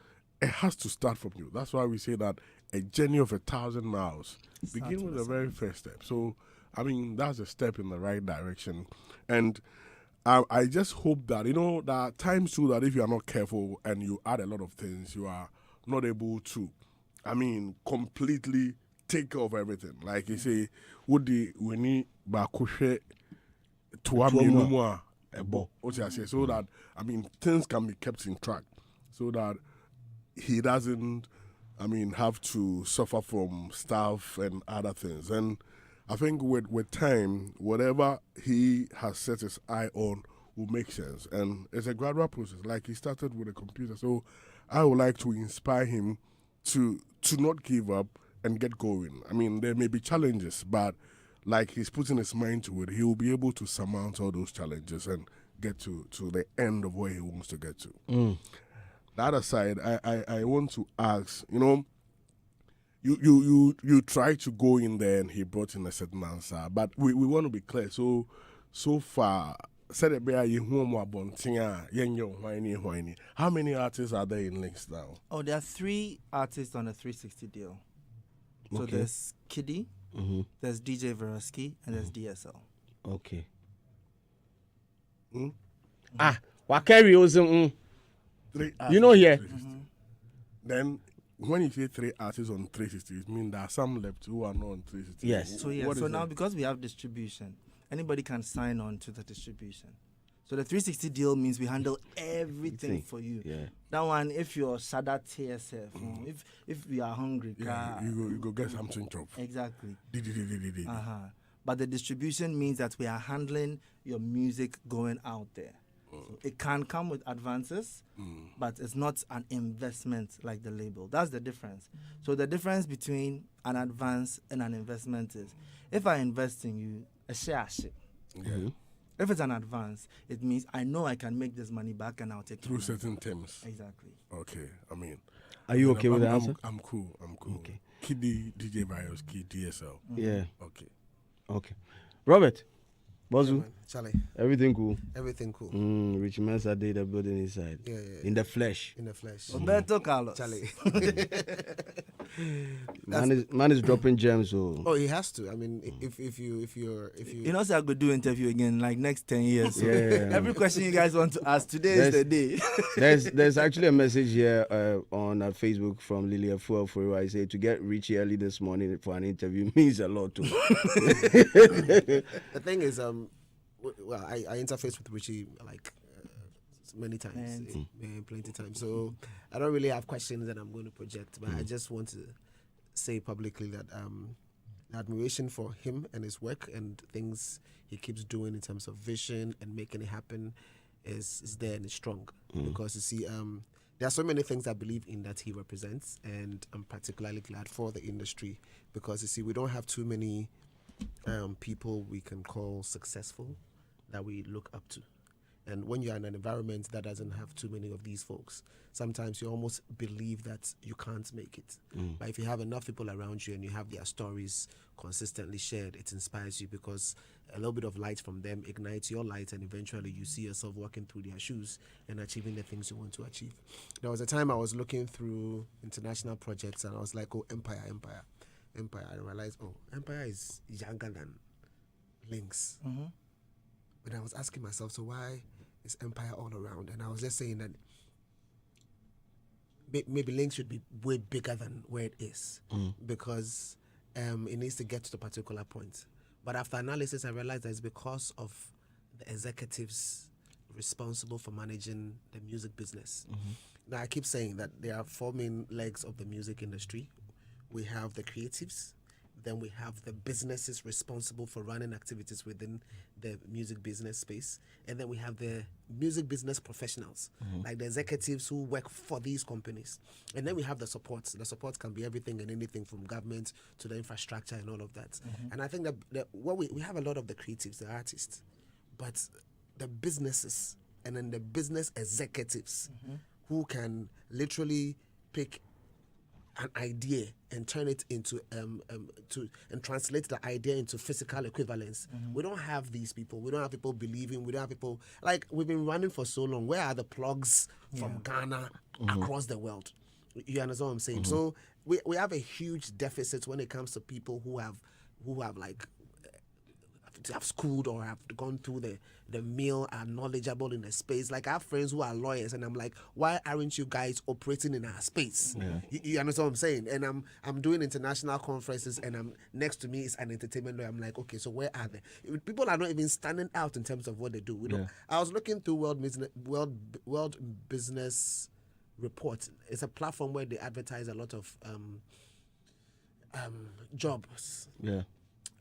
it has to start from you. That's why we say that a journey of 1,000 miles begin with the very first step. So, I mean, that's a step in the right direction. And I just hope that, there are times too that if you are not careful and you add a lot of things, you are not able to completely take care of everything. Like you say, we need bakushe tuamua ebo. So that things can be kept in track, so that he doesn't, have to suffer from staff and other things. And I think with time, whatever he has set his eye on will make sense. And it's a gradual process. Like he started with a computer, so I would like to inspire him to not give up and get going. I mean, there may be challenges, but like he's putting his mind to it, he will be able to surmount all those challenges and get to the end of where he wants to get to. The other side, I want to ask, you try to go in there and he brought in a certain answer, but we want to be clear. So far, how many artists are there in Links now? Oh, there are 3 artists on a 360 deal. So there's Kiddy, there's DJ Veroski, and there's DSL. Okay. Wakari was you know here. Then when you say 3 artists on 360, it means there are some left who are not on 360. Yes. So now because we have distribution, anybody can sign on to the distribution. So the 360 deal means we handle everything for you. Yeah. That one, if you're Sada TSF, if we are hungry, you go get something chop. Exactly. But the distribution means that we are handling your music going out there. So it can come with advances, but it's not an investment like the label. That's the difference. So the difference between an advance and an investment is, if I invest in you, a share. If it's an advance, it means I know I can make this money back and I'll take it through certain terms. Exactly. Okay, I mean, are you okay with the answer? I'm cool. Okay. Kiddy, DJ Bios, Kid, DSL. Yeah. Okay. Robert, Bozu, Charlie, everything cool? everything cool. Richie Mensah did the building inside. Yeah. In the flesh. In the flesh. Roberto Carlos. Charlie. Man is dropping gems. So. Oh, he has to. I mean, if you You know, so I could do interview again like next 10 years. So Yeah. every question you guys want to ask, today is the day. There's actually a message here on Facebook from Lilia Fuel for I say to get Richie early this morning for an interview means a lot to me. The thing is, well, I interface with Richie like many times, plenty times. So I don't really have questions that I'm going to project, but I just want to say publicly that the admiration for him and his work and things he keeps doing in terms of vision and making it happen is there and is strong. Because you see, there are so many things I believe in that he represents, and I'm particularly glad for the industry because you see, we don't have too many people we can call successful that we look up to. And when you're in an environment that doesn't have too many of these folks, sometimes you almost believe that you can't make it. But if you have enough people around you and you have their stories consistently shared, it inspires you because a little bit of light from them ignites your light, and eventually you see yourself walking through their shoes and achieving the things you want to achieve. There was a time I was looking through international projects and I was like, oh, Empire. I realized, oh, Empire is younger than Links. But I was asking myself, so why is Empire all around? And I was just saying that maybe Links should be way bigger than where it is because it needs to get to the particular point. But after analysis, I realized that it's because of the executives responsible for managing the music business. Now, I keep saying that there are 4 main legs of the music industry. We have the creatives, then we have the businesses responsible for running activities within the music business space, and then we have the music business professionals, like the executives who work for these companies. And then we have the supports. The supports can be everything and anything from government to the infrastructure and all of that. And I think that we have a lot of the creatives, the artists, but the businesses and then the business executives who can literally pick an idea and turn it into and translate the idea into physical equivalence. We don't have these people. We don't have people believing. We don't have people, like, we've been running for so long. Where are the plugs from Ghana across the world? You understand what I'm saying? So we have a huge deficit when it comes to people who have like have schooled or have gone through the mill, are knowledgeable in the space. Like, I have friends who are lawyers, and I'm like, why aren't you guys operating in our space? You understand what I'm saying? And I'm doing international conferences, and next to me is an entertainment lawyer. I'm like, okay, so where are they? People are not even standing out in terms of what they do. I was looking through World Business Report. It's a platform where they advertise a lot of jobs.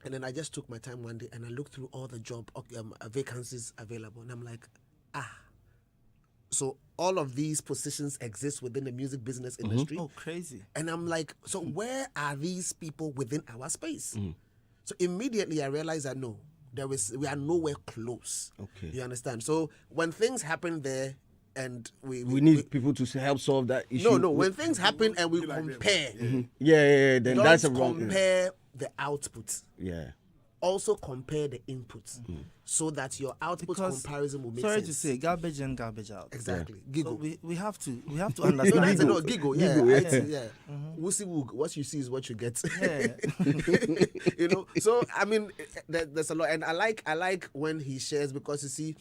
And then I just took my time one day and I looked through all the job vacancies available. And I'm like, So all of these positions exist within the music business industry. Oh, crazy. And I'm like, so where are these people within our space? So immediately I realized that no, we are nowhere close. Okay. You understand? So when things happen there and we need people to help solve that issue. No, when things happen and we compare, Yeah, then don't that's a wrong. compare the output. Yeah. Also compare the inputs so that your output comparison will make sorry sense. to say, garbage in, garbage out. Exactly. So Giggle. we have to No, understand. that's no giggle. Yeah, Giggle, yeah. Wussy woog. What you see is what you get. Yeah. You know. So I mean, there's a lot, and I like when he shares, because you see,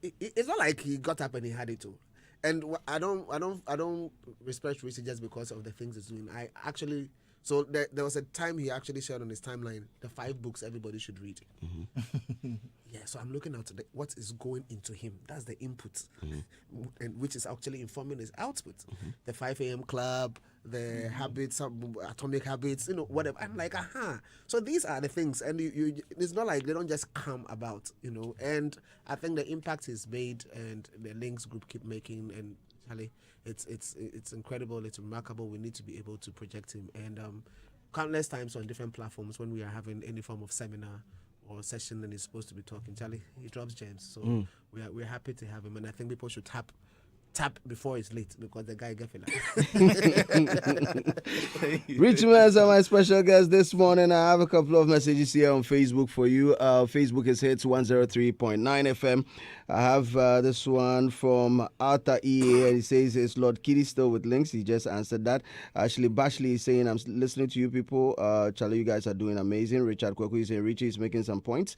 it's not like he got up and he had it all. And I don't respect Richie just because of the things he's doing. I actually. So there was a time he actually shared on his timeline the 5 books everybody should read. Yeah, so I'm looking at what is going into him. That's the input, and which is actually informing his output. The 5 a.m. club, the habits, atomic habits, whatever. I'm like, So these are the things, and it's not like they don't just come about, And I think the impact is made, and the links group keep making, and Charlie. It's incredible. It's remarkable. We need to be able to project him, and countless times on different platforms when we are having any form of seminar or session and he's supposed to be talking, Charlie, he drops gems. So we're happy to have him, and I think people should tap before it's late, because the guy gets it. Richie Mensah, my special guest this morning. I have a couple of messages here on Facebook for you. Facebook is Hitz 103.9 FM. I have this one from Arthur EA. He says it's Lord Kitty still with links. He just answered that. Ashley Bashley is saying, I'm listening to you people. Charlie, you guys are doing amazing. Richard Kwaku is saying Richie is making some points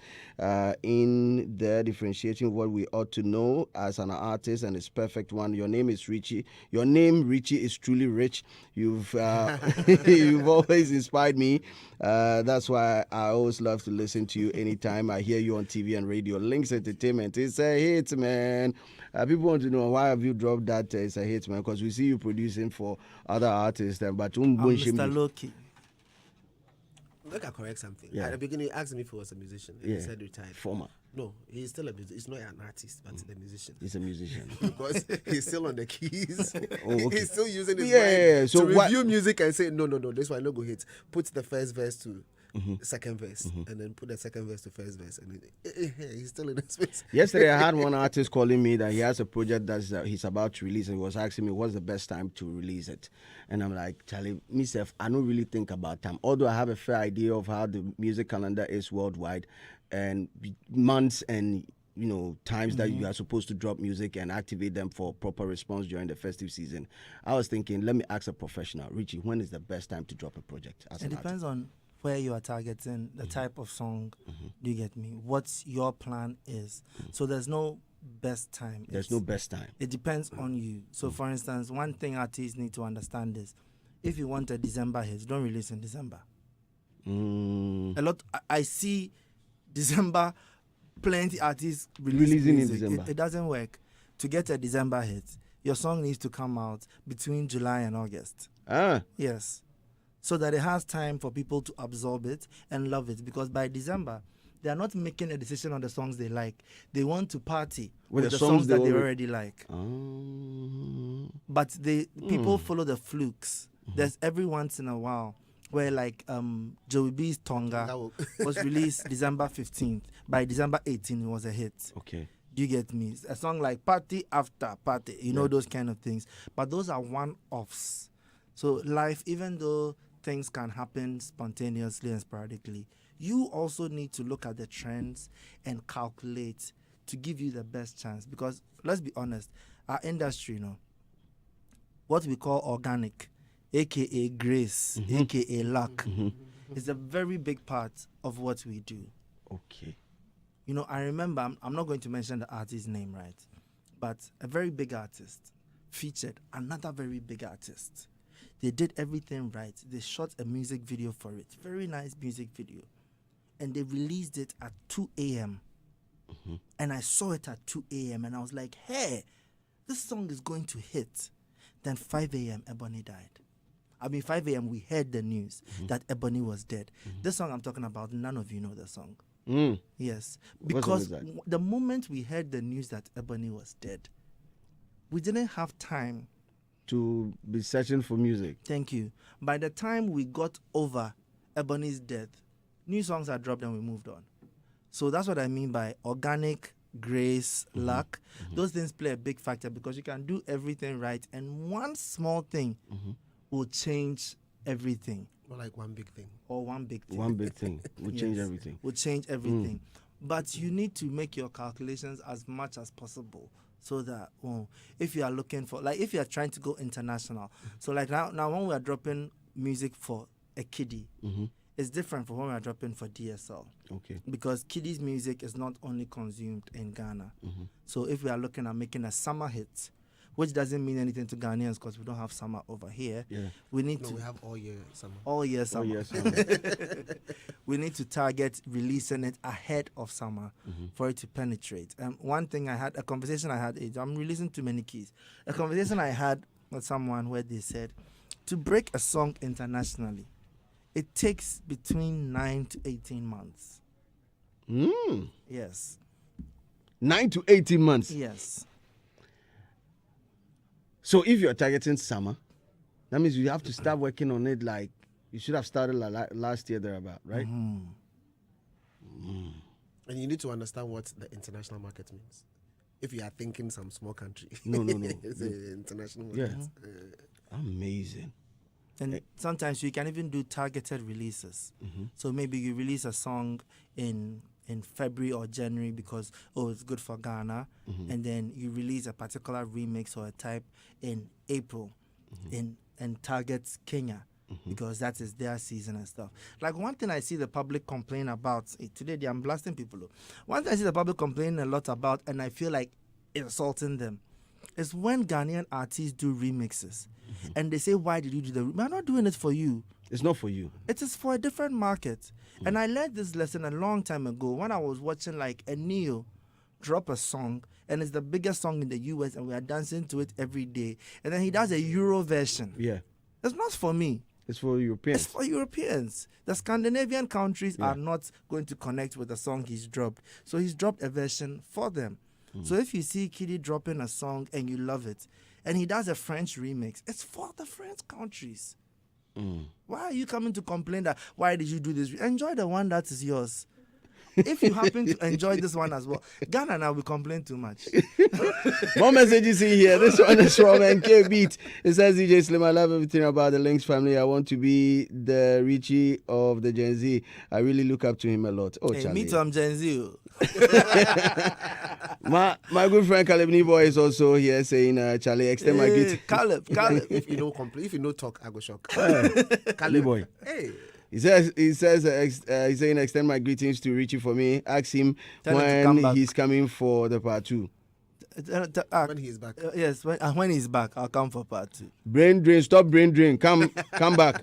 in there, differentiating what we ought to know as an artist, and it's perfect one. Your name is Richie. Your name, Richie, is truly rich. You've you've always inspired me. That's why I always love to listen to you anytime I hear you on TV and radio. Links Entertainment. It's a hit, man. People want to know, why have you dropped that? It's a hit, man, because we see you producing for other artists. But Mr. Loki. Look, I correct something. Yeah. At the beginning, he asked me if he was a musician. And he said retired. Former. No, he's still a musician. He's not an artist, but a musician. He's a musician. Because he's still on the keys. Okay. He's still using his mind So to review music and say, no, this one no go hit. Put the first verse to second verse, and then put the second verse to first verse, and he's still in the space. Yesterday, I had one artist calling me that he has a project that he's about to release, and he was asking me what's the best time to release it. And I'm like, Charlie, myself, I don't really think about time. Although I have a fair idea of how the music calendar is worldwide, and months and times that you are supposed to drop music and activate them for proper response during the festive season. I was thinking, let me ask a professional, Richie, when is the best time to drop a project? It depends on where you are targeting, the type of song. Do you get me? What your plan is. So there's no best time. There's no best time. It depends on you. So for instance, one thing artists need to understand is, if you want a December hit, don't release in December. A lot. I see December, plenty artists releasing music. in December. It doesn't work. To get a December hit, your song needs to come out between July and August. Yes. So that it has time for people to absorb it and love it. Because by December, they are not making a decision on the songs they like. They want to party with the songs that they already like. But people follow the flukes. There's every once in a while where like Joey B's Tonga was released December 15th. By December 18th, it was a hit. Okay. Do you get me? A song like Party After Party, you know, those kind of things. But those are one-offs. So life, even though things can happen spontaneously and sporadically, you also need to look at the trends and calculate to give you the best chance. Because let's be honest, our industry, what we call organic, aka grace, aka luck, is a very big part of what we do. Okay. I remember, I'm not going to mention the artist's name, right? But a very big artist featured another very big artist. They did everything right. They shot a music video for it. Very nice music video. And they released it at 2 a.m. And I saw it at 2 a.m. and I was like, hey, this song is going to hit. Then 5 a.m. Ebony died. 5 a.m. we heard the news that Ebony was dead. This song I'm talking about, none of you know the song. Yes. Because the moment we heard the news that Ebony was dead, we didn't have time to be searching for music. Thank you. By the time we got over Ebony's death, new songs are dropped and we moved on. So that's what I mean by organic, grace, luck. Those things play a big factor because you can do everything right and one small thing will change everything. Or like one big thing. Or one big thing. One big thing will change everything. Will change everything. But you need to make your calculations as much as possible so that if you are looking for, like if you are trying to go international, so like now when we are dropping music for a kiddie, it's different from when we are dropping for DSL. Okay. Because kiddies music is not only consumed in Ghana. So if we are looking at making a summer hit, which doesn't mean anything to Ghanaians because we don't have summer over here. Yeah. We have all year summer. All year summer. We need to target releasing it ahead of summer for it to penetrate. One thing a conversation I had is, I'm releasing too many keys. A conversation I had with someone where they said, to break a song internationally, it takes between 9 to 18 months. Yes. 9 to 18 months? Yes. So if you're targeting summer, that means you have to start working on it like you should have started last year thereabout, right? And you need to understand what the international market means. If you are thinking some small country. No. It's an international market. Yeah. Amazing. And sometimes you can even do targeted releases. So maybe you release a song in February or January because, it's good for Ghana. And then you release a particular remix or a type in April and targets Kenya because that is their season and stuff. Like one thing I see the public complain about, today I'm blasting people. One thing I see the public complaining a lot about and I feel like insulting them is when Ghanaian artists do remixes and they say, why did you do the remix? I'm not doing it for you. It's not for you. It is for a different market. And I learned this lesson a long time ago when I was watching like a Neo drop a song and it's the biggest song in the US and we are dancing to it every day. And then he does a Euro version. Yeah. It's not for me. It's for Europeans. It's for Europeans. The Scandinavian countries are not going to connect with the song he's dropped. So he's dropped a version for them. So if you see Kiddy dropping a song and you love it, and he does a French remix, it's for the French countries. Why are you coming to complain that, why did you do this? Enjoy the one that is yours. If you happen to enjoy this one as well, Ghana now we complain too much. More messages in here. This one is from NK Beat. It says, DJ Slim, I love everything about the Lynx family. I want to be the Richie of the Gen Z. I really look up to him a lot. Oh, hey, Charlie. me too, I'm Gen Z. my good friend Caleb Boy is also here saying, Charlie, extend my greeting. Caleb. If you don't complain, if you don't talk, I go shock. Caleb Boy. Hey. He says he's saying extend my greetings to Richie for me. Ask him when he's coming for the part 2. When he's back. Yes, when he's back, I'll come for part 2. Brain drain, stop brain drain. Come back.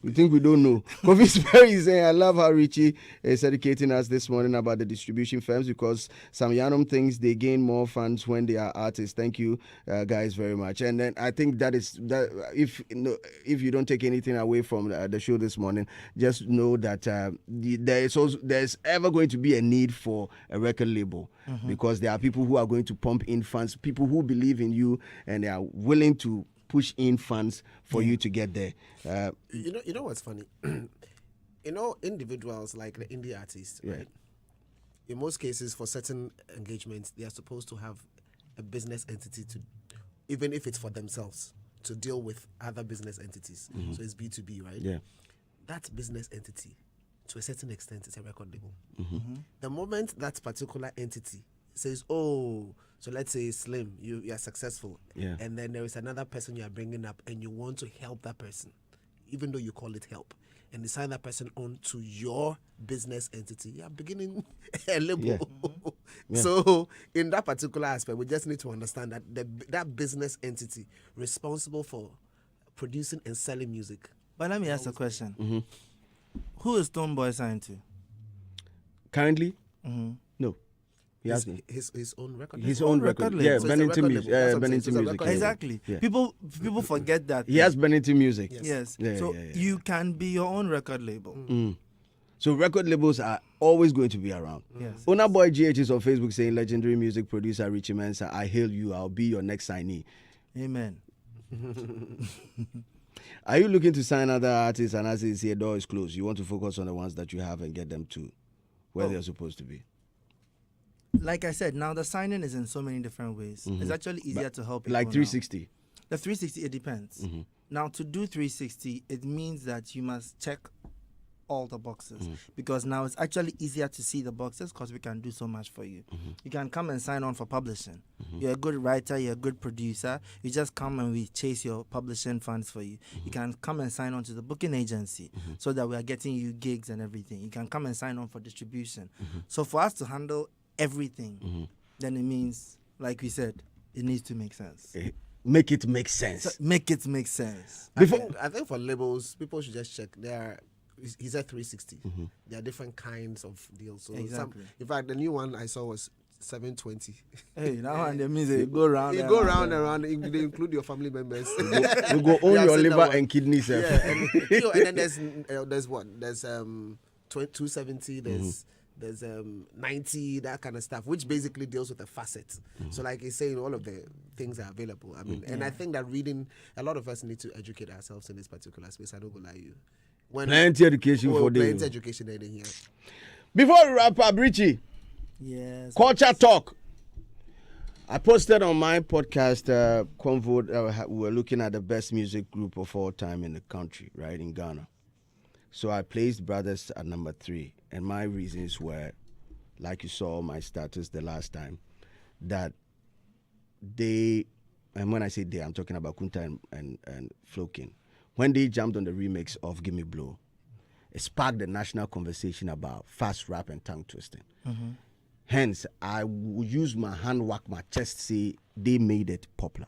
You think we don't know? Kofi Sperry is saying, I love how Richie is educating us this morning about the distribution firms because some Yanum thinks they gain more funds when they are artists. Thank you, guys, very much. And then I think that if you don't take anything away from the show this morning, just know that there's ever going to be a need for a record label because there are people who are going to pump in funds, people who believe in you and they are willing to push in funds for you to get there. You know what's funny? Individuals like the indie artists, right? In most cases, for certain engagements, they are supposed to have a business entity to, even if it's for themselves, to deal with other business entities. So it's B2B, right? Yeah. That business entity, to a certain extent, is a record label. The moment that particular entity says, so let's say Slim, you are successful, and then there is another person you are bringing up and you want to help that person, even though you call it help, and you sign that person on to your business entity, you are beginning a label. So in that particular aspect, we just need to understand that that business entity responsible for producing and selling music. But let me ask a question. Who is Stonebwoy signed to? Currently? No. His own record label. His own record label. Yeah, So Bennington Music. Bennington Music. Exactly. Yeah. People forget that. He has Bennington Music. Yes. You can be your own record label. So record labels are always going to be around. Yes. Una Boy GH is on Facebook saying, legendary music producer Richie Mensah, I hail you. I'll be your next signee. Amen. Are you looking to sign other artists and as it's here, door is closed? You want to focus on the ones that you have and get them to where they're supposed to be? Like I said, now the signing is in so many different ways. It's actually easier to help people. Like 360. Now. The 360, it depends. Now, to do 360, it means that you must check all the boxes because now it's actually easier to see the boxes because we can do so much for you. You can come and sign on for publishing. You're a good writer, you're a good producer. You just come and we chase your publishing funds for you. You can come and sign on to the booking agency so that we are getting you gigs and everything. You can come and sign on for distribution. So for us to handle everything, then it means, like we said, it needs to make sense. Make it make sense. So make it make sense. I think for labels, people should just check. He said 360. There are different kinds of deals. So Exactly. in fact, the new one I saw was 720. Hey, now and that means they go round. You go round and round. They include your family members. You go own your liver and kidneys. Yeah, and then there's what? There's 270. There's 90, that kind of stuff, which basically deals with a facet. So like he's saying, all of the things are available. I mean, and I think that reading, a lot of us need to educate ourselves in this particular space. I don't go lie you. Plenty education for them. Plenty education in here. Before we wrap up, Richie, yes. Culture Talk. I posted on my podcast, Convo, we were looking at the best music group of all time in the country, right, in Ghana. So I placed Brothers at number 3. And my reasons were, like you saw my status the last time, that they, and when I say they, I'm talking about Kunta and Flokin, when they jumped on the remix of Gimme Blow, it sparked the national conversation about fast rap and tongue twisting. Hence, I would use my hand, whack my chest, say they made it popular.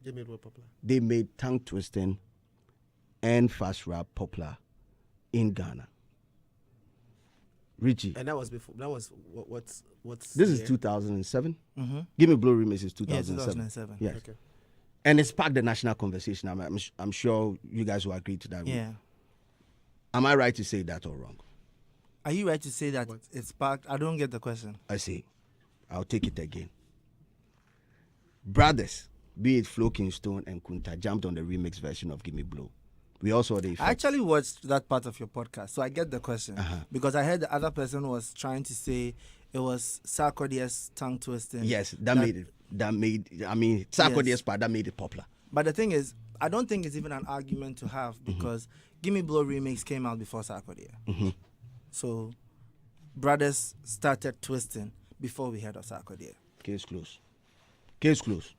They made what popular? They made tongue twisting and fast rap popular in Ghana. Richie. And that was before. That was what's This is 2007. Give Me Blow remix is 2007. Yeah, 2007. Yes. Okay. And it sparked the national conversation. I'm sure you guys will agree to that. Yeah. Am I right to say that or wrong? Are you right to say that it sparked? I don't get the question. I say, I'll take it again. Brothers, be it Flo Kingston and Kunta, jumped on the remix version of Give Me Blow. We also had I actually watched that part of your podcast, so I get the question. Because I heard the other person was trying to say it was Sarkodie's tongue twisting. Yes, that made Sarkodie's part, that made it popular. But the thing is, I don't think it's even an argument to have because Give Me Blow remix came out before Sarkodie. So Brothers started twisting before we heard of Sarkodie. Case closed. Case closed.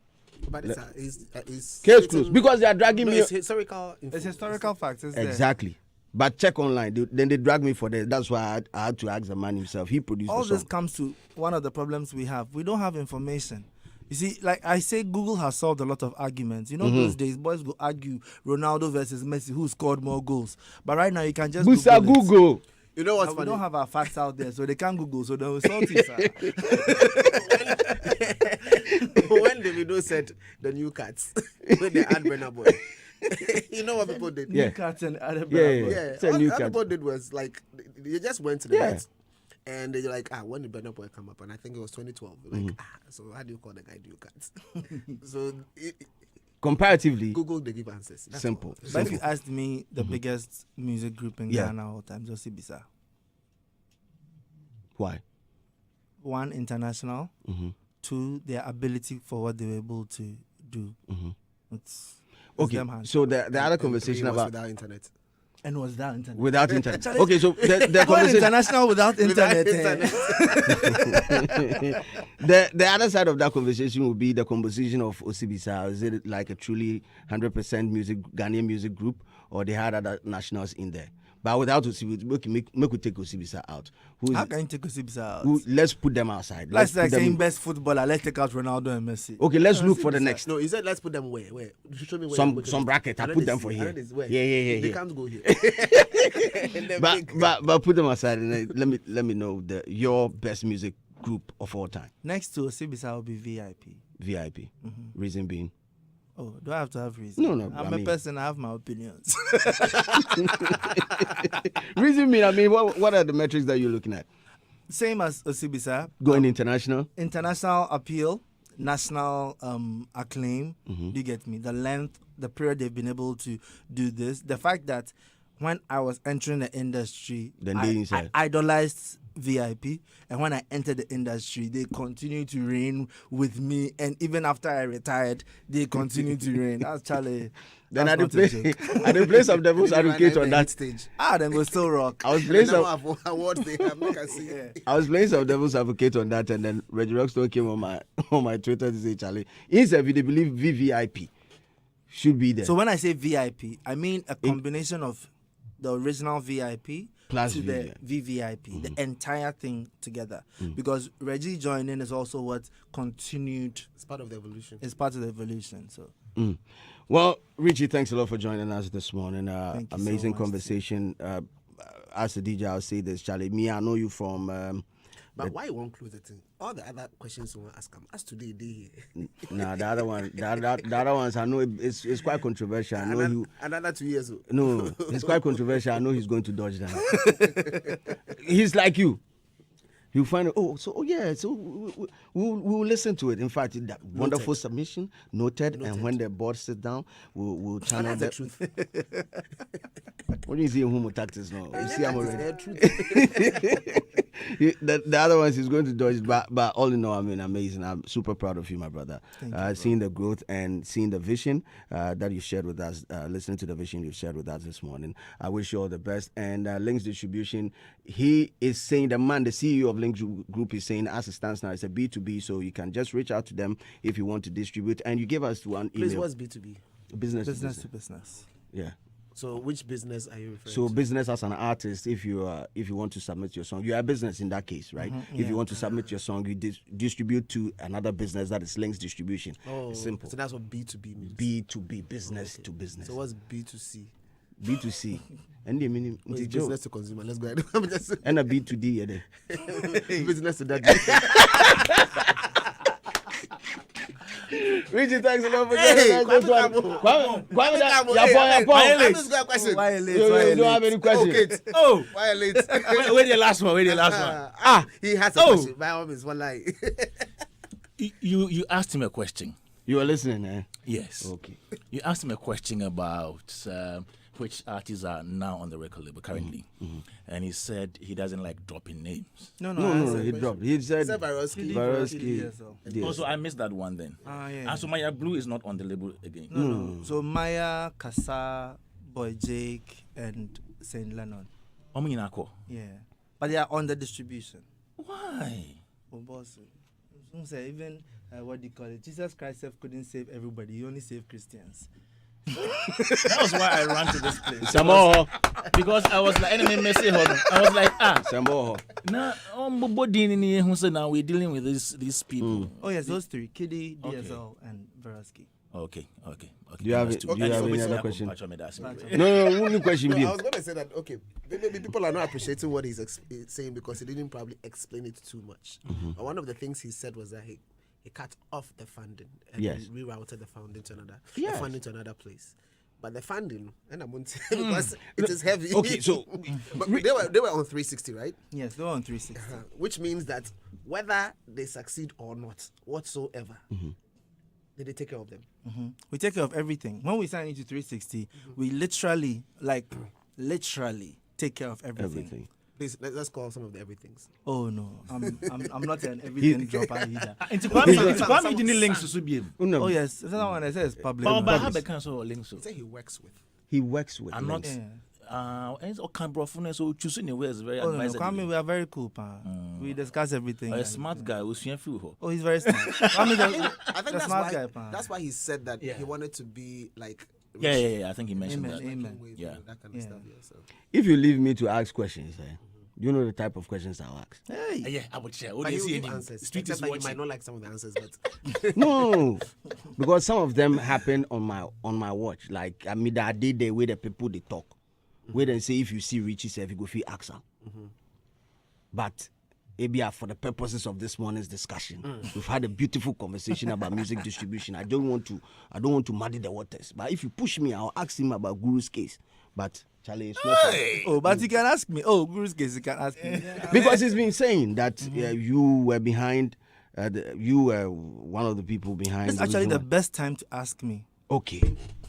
But it's case closed because they are dragging me. It's historical. It's historical facts. Exactly. But check online. Then they drag me for that. That's why I had to ask the man himself. He produced all the song. this comes to one of the problems we have. We don't have information. You see, like I say, Google has solved a lot of arguments. You know, those days, boys will argue Ronaldo versus Messi, who scored more goals. But right now, you can just Google. You know what's we funny? don't have our facts out there, so they can't Google, so they will sort it. When Davido said the new cats, when they had Burna Boy, you know what people did? New cats and other All people did was like, they just went to the net and they're like, when did Burna Boy come up? And I think it was 2012. Like, so how do you call the guy new cats? So comparatively, Google, they give answers. That's simple. all. But if you asked me the biggest music group in Ghana all time, just Bisa. Why? 1, international. 2, their ability for what they were able to do. It's okay. So the other conversation about without internet. And was that internet? Without internet. Okay, so the conversation international without internet. The other side of that conversation will be the composition of Osibisa. Is it like a truly 100% Ghanaian music group, or they had other nationals in there? But without Osibisa, make we take Osibisa out. How can you take Osibisa out? Let's put them outside. Let's like saying best footballer. Let's take out Ronaldo and Messi. Okay, let's look for the next. No, he said let's put them where? You show me where. Some bracket. I put them for here. Yeah. They can't go here. but put them aside and let me know your best music group of all time. Next to Osibisa will be VIP. VIP. Reason being? Oh, do I have to have reason? No, I'm a person. I have my opinions. Reason mean, what are the metrics that you're looking at? Same as Osibisa. Going international? International appeal, national acclaim. Do you get me? The length, the period they've been able to do this. The fact that when I was entering the industry, I idolized VIP, and when I entered the industry, they continued to reign with me, and even after I retired, they continued to reign. That's Charlie. Then I play some devil's advocate on that stage. Then go still rock. I was playing some awards they have. I see. I was playing some devil's advocate on that, and then Reggie Rockstone came on my Twitter to say, Charlie, instead they believe VVIP should be there. So when I say VIP, I mean a combination of the original VIP plus to the VVIP, the entire thing together. Because Reggie joining is also what continued. It's part of the evolution. It's part of the evolution. So. Well, Richie, thanks a lot for joining us this morning. Amazing so conversation. As a DJ, I'll say this, Charlie. Me, I know you from. But why you won't close the thing? All the other questions you want to ask them. As today, they here. Nah, the other one, the other ones, I know it's quite controversial. I know another 2 years. No, it's quite controversial. I know he's going to dodge that. He's like you. You find it. So we'll listen to it. In fact, that wonderful submission noted. And when the board sits down, we'll channel the truth. What do you see in Homo Tactics now? You see, I'm already. The other ones he's going to dodge it, but all in all, amazing. I'm super proud of you, my brother. Seeing the growth and seeing the vision that you shared with us, listening to the vision you shared with us this morning. I wish you all the best. And Links Distribution, he is saying, the CEO of Links Group is saying, as it stands now, it's a B2B, so you can just reach out to them if you want to distribute. And you give us one email. Please, what's B2B? Business to business. Yeah. So which business are you referring to? So business as an artist, if you want to submit your song, you are a business in that case, right? If you want to submit your song, you distribute to another business, that is Links Distribution. Oh, it's simple. So that's what B2B means. B2B, business to business. So what's B2C? B2C. And the meaning business to consumer. Let's go ahead. And a B2D, yeah. Business to that. Richie, thanks a lot for joining us. Why late? You don't have any questions. Oh, why late? Wait the last one. He has a question. By all means, one lie. You asked him a question. You were listening, eh? Yes. Okay. You asked him a question about which artists are now on the record label currently. And he said he doesn't like dropping names. No, he dropped. He said Varosky. Also, I missed that one then. And so Maya Blue is not on the label again. No. So Maya, Kasa, Boy Jake, and Saint Lennon. Yeah. But they are on the distribution. Why? Oh, boss. Even what do you call it? Jesus Christ couldn't save everybody. He only saved Christians. That was why I ran to this place. Samoho. Because I was like, enemy message. I was like, Samoho. Now we're dealing with these people. Oh yes, those three: Kiddy, DSL, and Varosky. Okay. Do you have any other question? No, only question. I was going to say that. Okay, maybe people are not appreciating what he's saying because he didn't probably explain it too much. But one of the things he said was that he cut off the funding and rerouted the funding to another place. But the funding, and I won't say because it is heavy. Okay, so but they were on 360, right? Yes, they were on 360. Which means that whether they succeed or not, whatsoever, they take care of them. We take care of everything. When we sign into 360, we literally take care of everything. Please, let's call some of the everythings. Oh no, I'm not an everything dropper either. Kwame didn't links to Subium. Oh yes, that's not one that says public. But how the council links? He said he works with. I'm not. So choosing the way is very advisable. Kwame, we are very cool, pa. We discuss everything. A smart guy who's fearful. Oh, he's very smart. Kwame, I think that's why he said that he wanted to be like. Yeah. I think he mentioned that. Amen. Yeah, that kind of stuff. Yeah, so. If you leave me to ask questions, do you know the type of questions I'll ask? Yeah, I would share. But you give answers. Street is watching. You might not like some of the answers, but no, because some of them happen on my watch. Like that day the way the people they talk, where they say if you see Richie, say if you go feel ask her. But Abia, for the purposes of this morning's discussion, we've had a beautiful conversation about music distribution. I don't want to muddy the waters. But if you push me, I'll ask him about Guru's case. But Charlie, it's not. Oh, but you can ask me. Oh, Guru's case, you can ask me. Because he's been saying that you were behind. You were one of the people behind. It's actually the best time to ask me. Okay.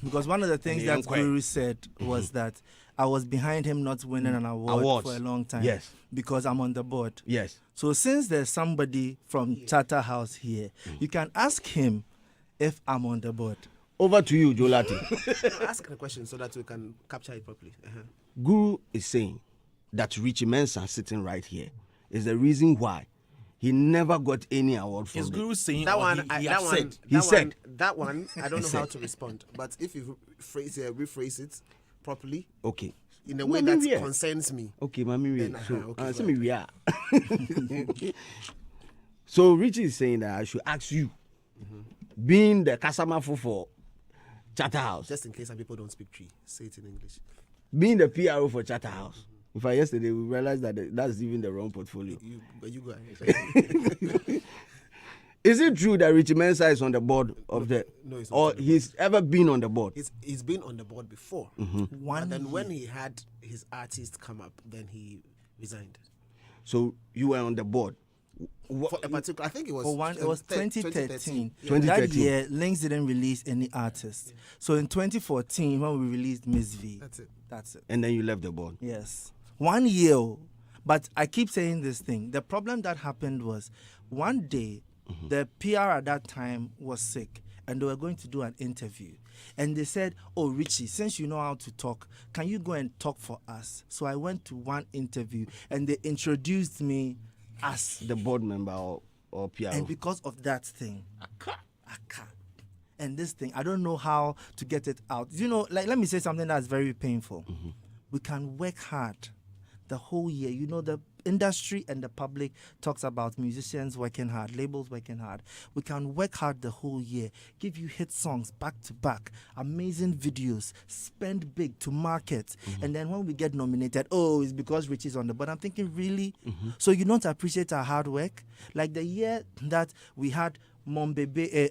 Because one of the things that Guru said was that I was behind him not winning an award for a long time. Yes. Because I'm on the board. Yes. So since there's somebody from Charterhouse here, you can ask him if I'm on the board. Over to you, Jolati. Ask the question so that we can capture it properly. Guru is saying that Richie Mensah sitting right here is the reason why he never got any award from Is Guru saying That or one, he that said? one, He that said. one, that one, I don't know how to respond. But if you rephrase it properly, Okay. in a way that concerns me. Okay, Mami. Then, So, okay, so we are. So Richie is saying that I should ask you, being the customer for Charterhouse, Just in case some people don't speak tree, say it in English. being the PRO for Charterhouse. In fact, yesterday we realized that that's even the wrong portfolio. But you go ahead. Is it true that Richie Mensah is on the board of the, No, he's not or on the he's ever been on the board? He's been on the board before. And then when he had his artist come up, then he resigned. So you were on the board. For a particular, I think it was For one, it was 2013. 2013. That year, Lynx didn't release any artists. So in 2014, when we released Miss V, That's it. that's it. And then you left the board. Yes. 1 year. But I keep saying this thing. The problem that happened was one day, the PR at that time was sick and they were going to do an interview. And they said, oh, Richie, since you know how to talk, can you go and talk for us? So I went to one interview and they introduced me as The board member or PRO. and because of that thing, Aka. And this thing, I don't know how to get it out. You know, like, let me say something that's very painful. We can work hard the whole year. You know, the industry and the public talks about musicians working hard, labels working hard. We can work hard the whole year, give you hit songs back to back, amazing videos, spend big to market. And then when we get nominated, oh, it's because Richie's on the board. I'm thinking, really? So you don't appreciate our hard work? Like the year that we had Mom Bebe,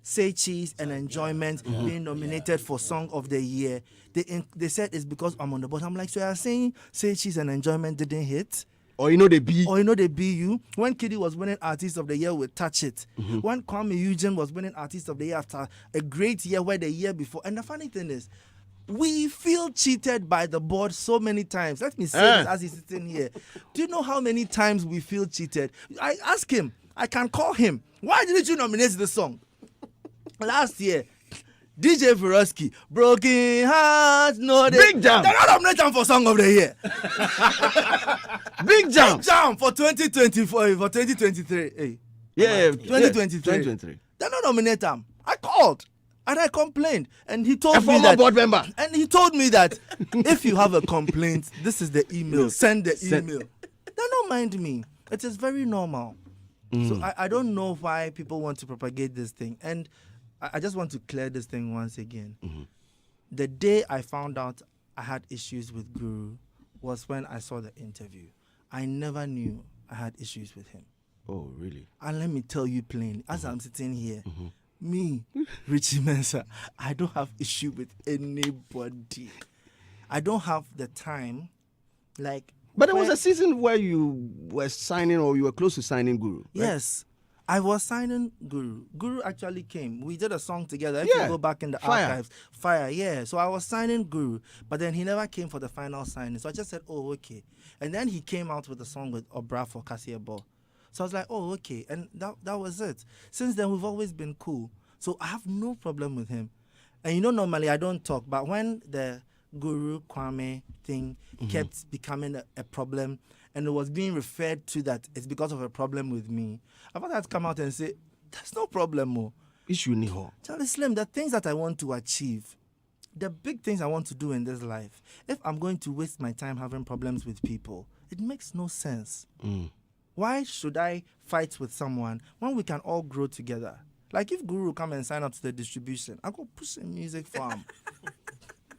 Say Cheese and Enjoyment being nominated for Song of the Year, they said it's because I'm on the board. I'm like, so you're saying Say Cheese and Enjoyment didn't hit? Or you know the B. Or you know they be you? When Kiddy was winning Artist of the Year with Touch It. When Kwame Eugene was winning Artist of the Year after a great year where the year before. And the funny thing is, we feel cheated by the board so many times. Let me say this as he's sitting here. Do you know how many times we feel cheated? I ask him, I can call him, why didn't you nominate the song? Last year, DJ Veroski, Broken Heart, no, Big Jam. They're not nominated for Song of the Year. Big Jam. Big Jam for 2024, for 2023. Hey. Yeah, 2023. 2023. They're not nominated. I called and I complained, and he told A me former that. board member. And he told me that if you have a complaint, this is the email. Send the email. They don't mind me. It is very normal. So I don't know why people want to propagate this thing. And I just want to clear this thing once again. The day I found out I had issues with Guru was when I saw the interview. I never knew I had issues with him. Oh, really? And let me tell you plainly, as I'm sitting here, me, Richie Mensah, I don't have issue with anybody. I don't have the time, like. But there was a season where you were signing or you were close to signing Guru. Right? Yes. I was signing Guru. Guru actually came. We did a song together. If Yeah. you go back in the Fire. archives, Fire, yeah. So I was signing Guru, but then he never came for the final signing. So I just said, oh, okay. And then he came out with a song with Obra for Cassia Ball. So I was like, oh, okay. And that was it. Since then, we've always been cool. So I have no problem with him. And you know, normally I don't talk, but when the Guru Kwame thing kept becoming a problem, and it was being referred to that it's because of a problem with me, I've had to come out and say, there's no problem, Mo. Issue ni ho. Charlie Slim, the things that I want to achieve, the big things I want to do in this life, if I'm going to waste my time having problems with people, it makes no sense. Why should I fight with someone when we can all grow together? Like if Guru come and sign up to the distribution, I go push a music farm.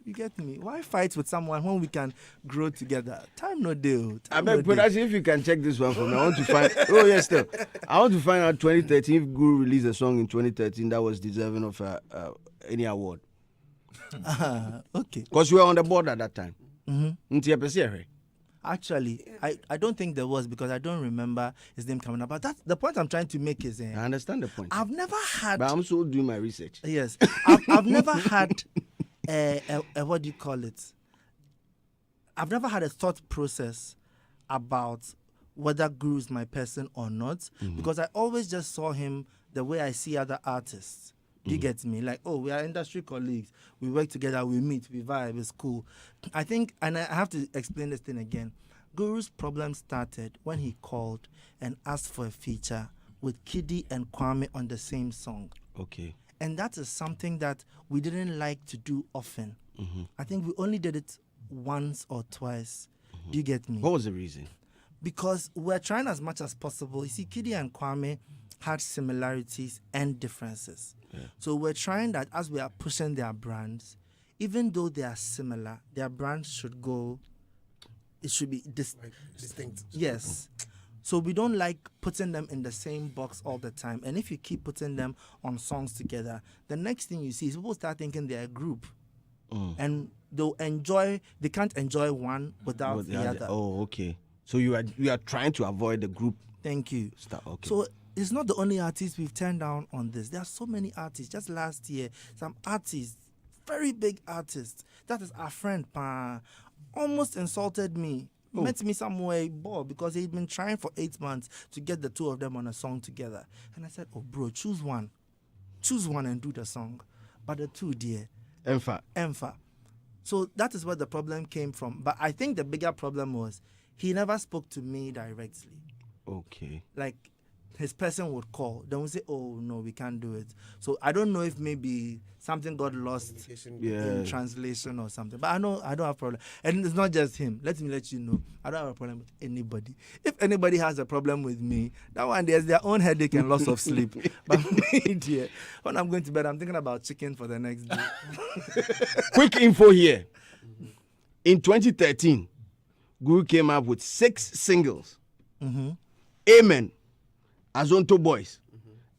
You get me? Why fight with someone when we can grow together? Time no deal. I beg, production, if you can check this one for me. I want to find. Oh yes, still. I want to find out 2013 if Guru released a song in 2013 that was deserving of any award. Okay. Because we were on the board at that time. Mm-hmm. Actually, I don't think there was, because I don't remember his name coming up. But that's the point I'm trying to make is... I understand the point. I've never had... But I'm still doing my research. Yes. I've never had a what do you call it? I've never had a thought process about whether Guru is my person or not, because I always just saw him the way I see other artists. Do you get me? Like, oh, we are industry colleagues. We work together. We meet. We vibe. It's cool. I think, and I have to explain this thing again. Guru's problem started when he called and asked for a feature with Kiddy and Kwame on the same song. Okay. And that is something that we didn't like to do often. I think we only did it once or twice. Do you get me? What was the reason? Because we're trying as much as possible. You see, Kiddy and Kwame had similarities and differences. Yeah. So we're trying that as we are pushing their brands, even though they are similar, their brands should go, it should be distinct. Yes. So we don't like putting them in the same box all the time. And if you keep putting them on songs together, the next thing you see is people start thinking they're a group. And they can't enjoy one without the other. Oh, okay. So you are trying to avoid the group. Thank you. Okay. So it's not the only artist we've turned down on this. There are so many artists. Just last year, some artists, very big artists, that is our friend, almost insulted me. Met me somewhere, because he'd been trying for 8 months to get the two of them on a song together. And I said, oh, bro, choose one. Choose one and do the song. But the two, dear. Empha. So that is where the problem came from. But I think the bigger problem was he never spoke to me directly. Okay. Like, his person would call. Then we say, oh, no, we can't do it. So I don't know if maybe something got lost in translation or something. But I know I don't have a problem. And it's not just him. Let me let you know. I don't have a problem with anybody. If anybody has a problem with me, that one, there's their own headache and loss of sleep. But me, dear, when I'm going to bed, I'm thinking about chicken for the next day. Quick info here. In 2013, Guru came up with 6 singles. Amen. Azonto Boys,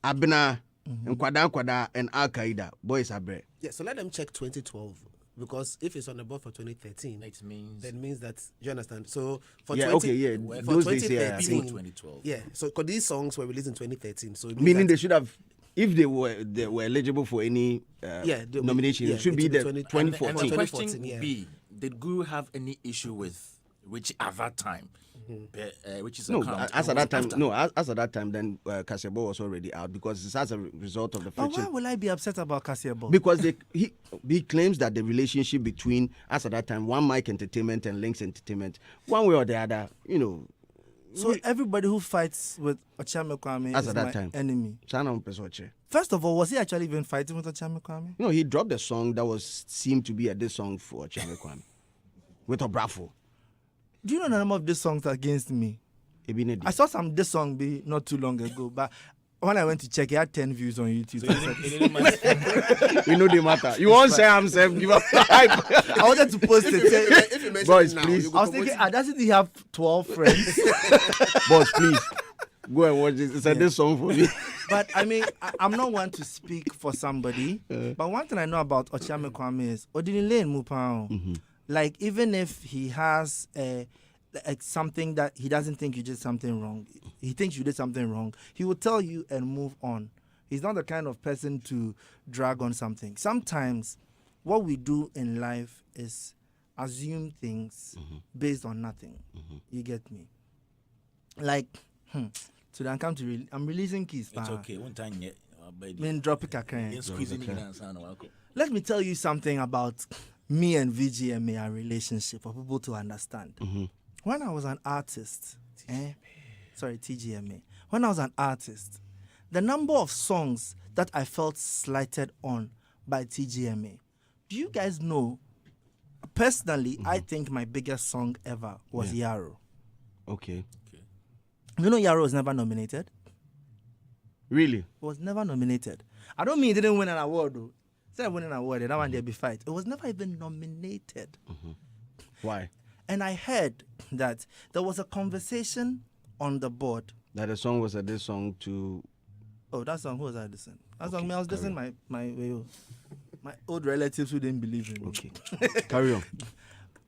Abena, and Kwada, and Al Qaeda. Boys are bread. Yeah, so let them check 2012. Because if it's on the board for 2013, that means that, you understand? So for those 2013, days, 2012. Yeah, so because these songs were released in 2013. So meaning they should have, if they were eligible for any nomination, it should be the 2014. And the question would be, did Guru have any issue with Richie at that time? Which is as at that time, then Kasebo was already out, because it's as a result of the friction. But why will I be upset about Kasebo? Because he claims that the relationship between, as at that time, One Mic Entertainment and Links Entertainment, one way or the other, So everybody who fights with Ochame Kwame is my enemy. First of all, was he actually even fighting with Ochame Kwame? No, he dropped a song that seemed to be a diss song for Ochame Kwame with Obrafo. Do you know the number of these songs against me? I saw this song not too long ago, but when I went to check, he had 10 views on YouTube. You know the matter. You won't say himself. Give up hype. I wanted to post it. If you mention Boys, it now, please. I was thinking, doesn't he have 12 friends? Boss, please. Go and watch this. It's a this song for me. But I mean, I'm not one to speak for somebody. But one thing I know about Ochame Kwame is Odinile Mupao. Like, even if he has something that he doesn't think you did something wrong, he thinks you did something wrong, he will tell you and move on. He's not the kind of person to drag on something. Sometimes what we do in life is assume things based on nothing. You get me? Like, so then I'm releasing keys. It's okay. One time yet. Drop it. Let me tell you something about me and VGMA, our relationship, for people to understand. When I was an artist, TGMA. When I was an artist, the number of songs that I felt slighted on by TGMA. Do you guys know? Personally, I think my biggest song ever was Yarrow. Okay. You know Yarrow was never nominated? Really? Was never nominated. I don't mean he didn't win an award though. Instead of winning an award, that one there be fight. It was never even nominated. Why? And I heard that there was a conversation on the board. That the song was this song to... Oh, that song, who was I listening? That song, I was listening my old relatives who didn't believe in me. Okay. Carry on.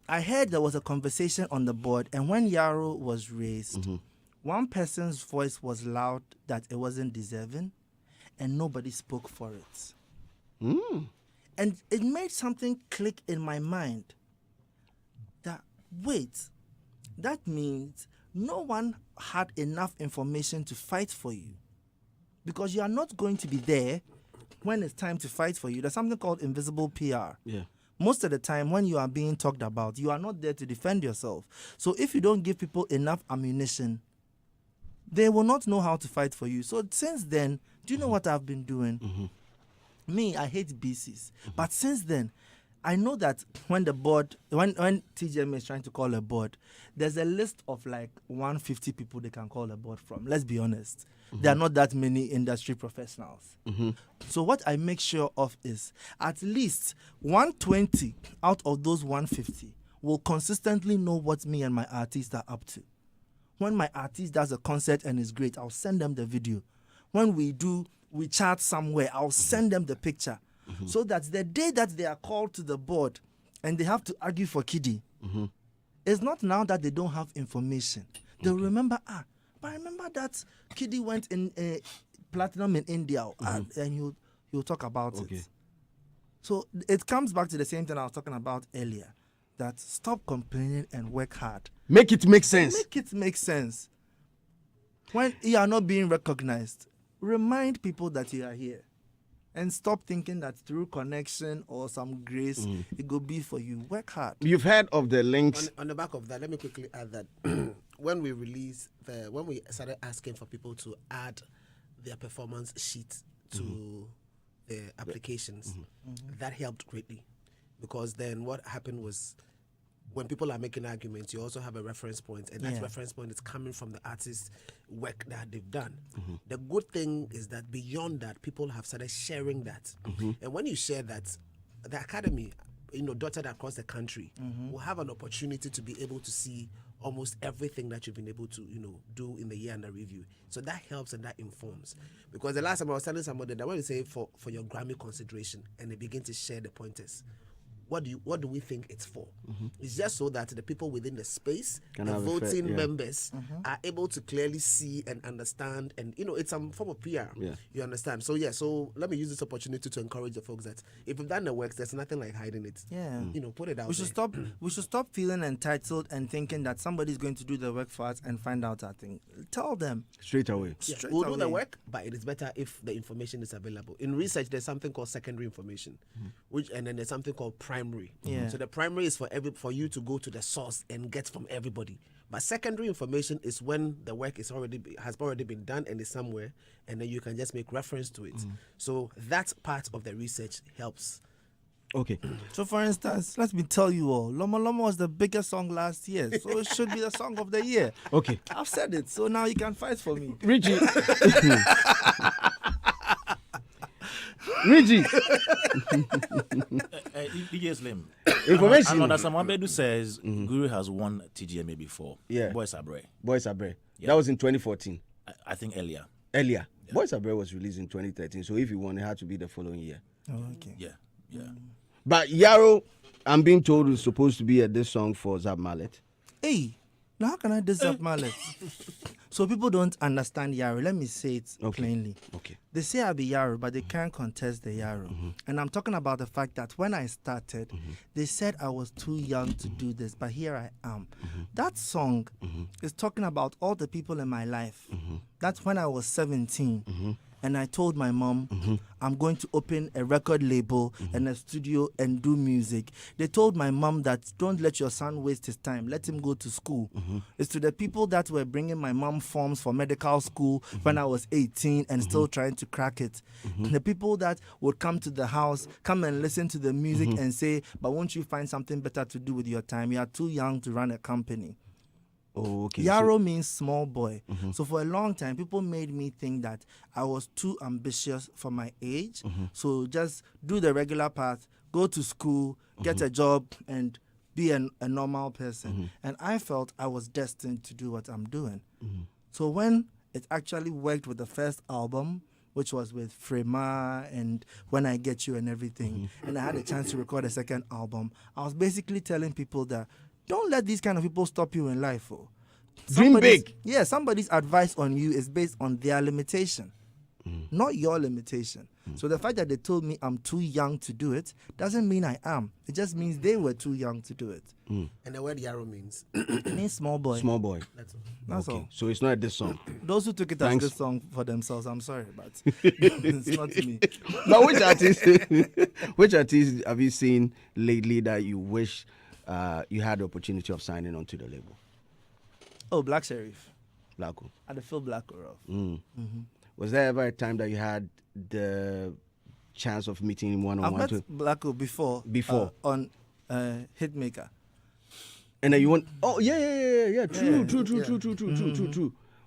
I heard there was a conversation on the board, and when Yaro was raised, one person's voice was loud that it wasn't deserving, and nobody spoke for it. And it made something click in my mind that, wait, that means no one had enough information to fight for you, because you are not going to be there when it's time to fight for you. There's something called invisible PR. Yeah. Most of the time when you are being talked about, you are not there to defend yourself. So if you don't give people enough ammunition, they will not know how to fight for you. So since then, do you know what I've been doing? Me, I hate BCs. But since then, I know that when the board, when TGM is trying to call a board, there's a list of like 150 people they can call a board from. Let's be honest. There are not that many industry professionals. So what I make sure of is at least 120 out of those 150 will consistently know what me and my artists are up to. When my artist does a concert and is great, I'll send them the video. When we chat somewhere, I'll send them the picture. So that the day that they are called to the board and they have to argue for Kiddy, it's not now that they don't have information. They'll remember, but I remember that Kiddy went in platinum in India, and you'll talk about it. So it comes back to the same thing I was talking about earlier, that stop complaining and work hard. Make it make sense. Make it make sense. When you are not being recognized, remind people that you are here. And stop thinking that through connection or some grace, it will be for you. Work hard. You've heard of the links. On the back of that, let me quickly add that when we started asking for people to add their performance sheet to their applications, that helped greatly. Because then what happened was, when people are making arguments, you also have a reference point, and that reference point is coming from the artist's work that they've done. The good thing is that beyond that, people have started sharing that. And when you share that, the academy, dotted across the country, will have an opportunity to be able to see almost everything that you've been able to, do in the year under review. So that helps and that informs. Because the last time I was telling somebody that when you say for your Grammy consideration, and they begin to share the pointers, what do we think it's for? It's just so that the people within the space, the voting members, are able to clearly see and understand, and it's some form of PR. You understand? So so let me use this opportunity to encourage the folks that if you've done the work, there's nothing like hiding it. Put it out. We should stop feeling entitled and thinking that somebody's going to do the work for us and find out our thing. Tell them straight away. We'll do the work, but it is better if the information is available. In research, there's something called secondary information, and then there's something called primary. So the primary is for you to go to the source and get from everybody. But secondary information is when the work has already been done and is somewhere, and then you can just make reference to it. So that part of the research helps. Okay. So for instance, let me tell you all, Lomo Lomo was the biggest song last year, so it should be the song of the year. Okay. I've said it, so now you can fight for me. Richie. DJ Slim. Information. Another someone Bedu says Guru has won TGMA before. Boys Abre. That was in 2014. I think earlier. Yeah. Boys Abre was released in 2013, so if you won, it had to be the following year. Oh, okay. Yeah. But Yaro, I'm being told, is supposed to be at this song for Zab Mallet. Hey, now how can I diss Zab Mallet? So people don't understand Yaro. Let me say it plainly. Okay. They say I be Yaro, but they can't contest the Yaro. And I'm talking about the fact that when I started, they said I was too young to do this, but here I am. That song is talking about all the people in my life. That's when I was 17. And I told my mom, I'm going to open a record label and a studio and do music. They told my mom that don't let your son waste his time. Let him go to school. It's to the people that were bringing my mom forms for medical school when I was 18 and still trying to crack it. The people that would come to the house, come and listen to the music and say, but won't you find something better to do with your time? You are too young to run a company. Oh, okay. Yaro means small boy. So for a long time, people made me think that I was too ambitious for my age. So just do the regular path, go to school, get a job, and be a normal person. And I felt I was destined to do what I'm doing. So when it actually worked with the first album, which was with Frema and When I Get You and everything, and I had a chance to record a second album, I was basically telling people that don't let these kind of people stop you in life. Dream big. Yeah, somebody's advice on you is based on their limitation, not your limitation. So the fact that they told me I'm too young to do it doesn't mean I am. It just means they were too young to do it. And the word Yaro means? It means small boy. Small boy. That's all. That's Okay. all. So it's not this song. Those who took it Thanks. as this song for themselves, I'm sorry, but it's not me. But which artist have you seen lately that you wish you had the opportunity of signing onto the label? Oh, Black Sheriff. Blacko. At the Phil Black Rough. Was there ever a time that you had the chance of meeting him I've one-on-one? met Blacko before. Before? On Hitmaker. And then you want... Oh, yeah. True.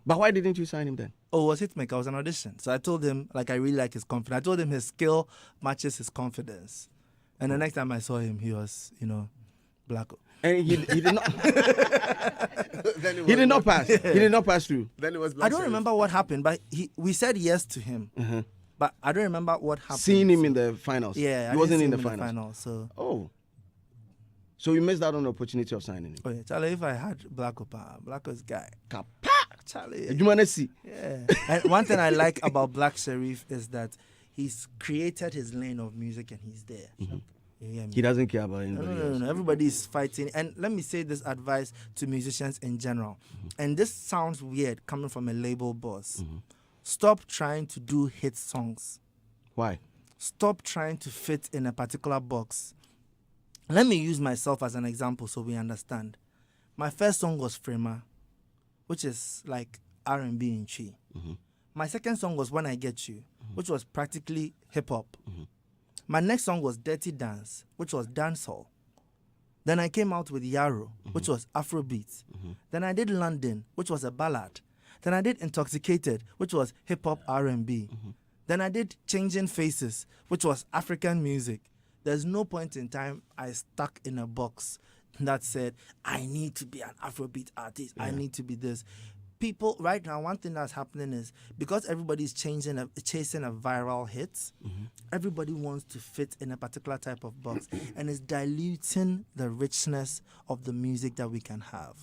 But why didn't you sign him then? Oh, it was Hitmaker. It was an audition. So I told him, like, I really like his confidence. I told him his skill matches his confidence. And the next time I saw him, he was, Blacko. And he did not... he did not pass. He did not pass through. Then it was I don't remember what happened, but we said yes to him. But I don't remember what happened. Seeing him in the finals. Yeah, he wasn't in the finals. finals. So. Oh. So you missed out on the opportunity of signing him. Oh yeah, Charlie, if I had Blacko's guy. Kapa. Charlie. You want to see? Yeah. And one thing I like about Black Sheriff is that he's created his lane of music and he's there. You hear me? He doesn't care about anybody else. No. Everybody's fighting. And let me say this advice to musicians in general. And this sounds weird coming from a label boss. Stop trying to do hit songs. Why? Stop trying to fit in a particular box. Let me use myself as an example so we understand. My first song was Frema, which is like R&B in Chi. My second song was When I Get You, which was practically hip-hop. My next song was Dirty Dance, which was dancehall. Then I came out with Yaro, which was Afrobeat. Then I did London, which was a ballad. Then I did Intoxicated, which was hip-hop R&B. Then I did Changing Faces, which was African music. There's no point in time I stuck in a box that said, I need to be an Afrobeat artist. I need to be this. People, right now, one thing that's happening is because everybody's chasing a viral hit, everybody wants to fit in a particular type of box, and it's diluting the richness of the music that we can have.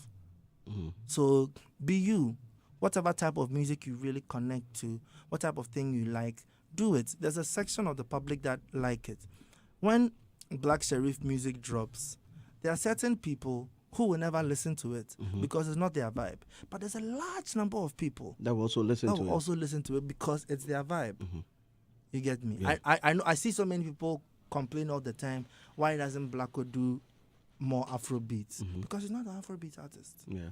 So be you. Whatever type of music you really connect to, what type of thing you like, do it. There's a section of the public that like it. When Black Sheriff music drops, there are certain people who will never listen to it because it's not their vibe. But there's a large number of people that will also listen to it because it's their vibe. You get me? Yeah. I know. I see so many people complain all the time. Why doesn't Blacko do more Afrobeats? Because he's not an Afrobeat artist. Yeah.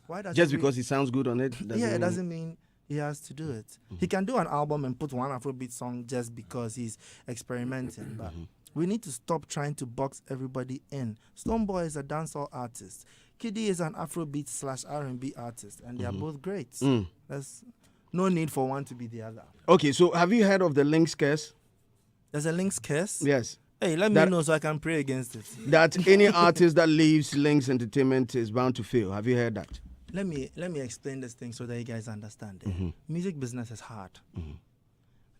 Why does Just because he sounds good on it? It doesn't mean he has to do it. He can do an album and put one Afrobeat song just because he's experimenting. But we need to stop trying to box everybody in. Stonebwoy is a dancehall artist. Kiddy is an Afrobeat / R&B artist, and they are both great. There's no need for one to be the other. Okay, so have you heard of the Links curse? There's a Links curse? Yes. Hey, let me know so I can pray against it. That any artist that leaves Links Entertainment is bound to fail. Have you heard that? Let me explain this thing so that you guys understand it. Music business is hard.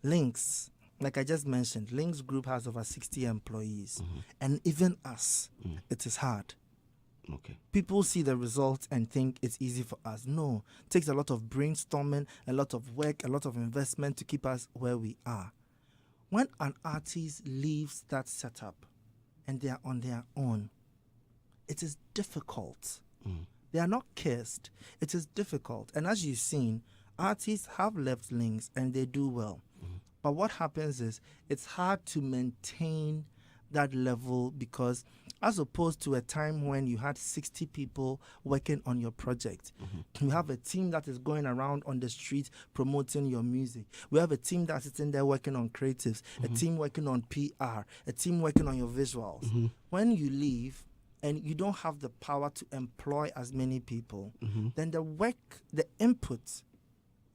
Links, like I just mentioned, Links Group has over 60 employees. And even us, it is hard. Okay. People see the results and think it's easy for us. No, it takes a lot of brainstorming, a lot of work, a lot of investment to keep us where we are. When an artist leaves that setup and they are on their own, it is difficult. They are not cursed. It is difficult. And as you've seen, artists have left Links and they do well. But what happens is it's hard to maintain that level because as opposed to a time when you had 60 people working on your project, you have a team that is going around on the street promoting your music. We have a team that's sitting there working on creatives, a team working on PR, a team working on your visuals. When you leave, and you don't have the power to employ as many people, then the input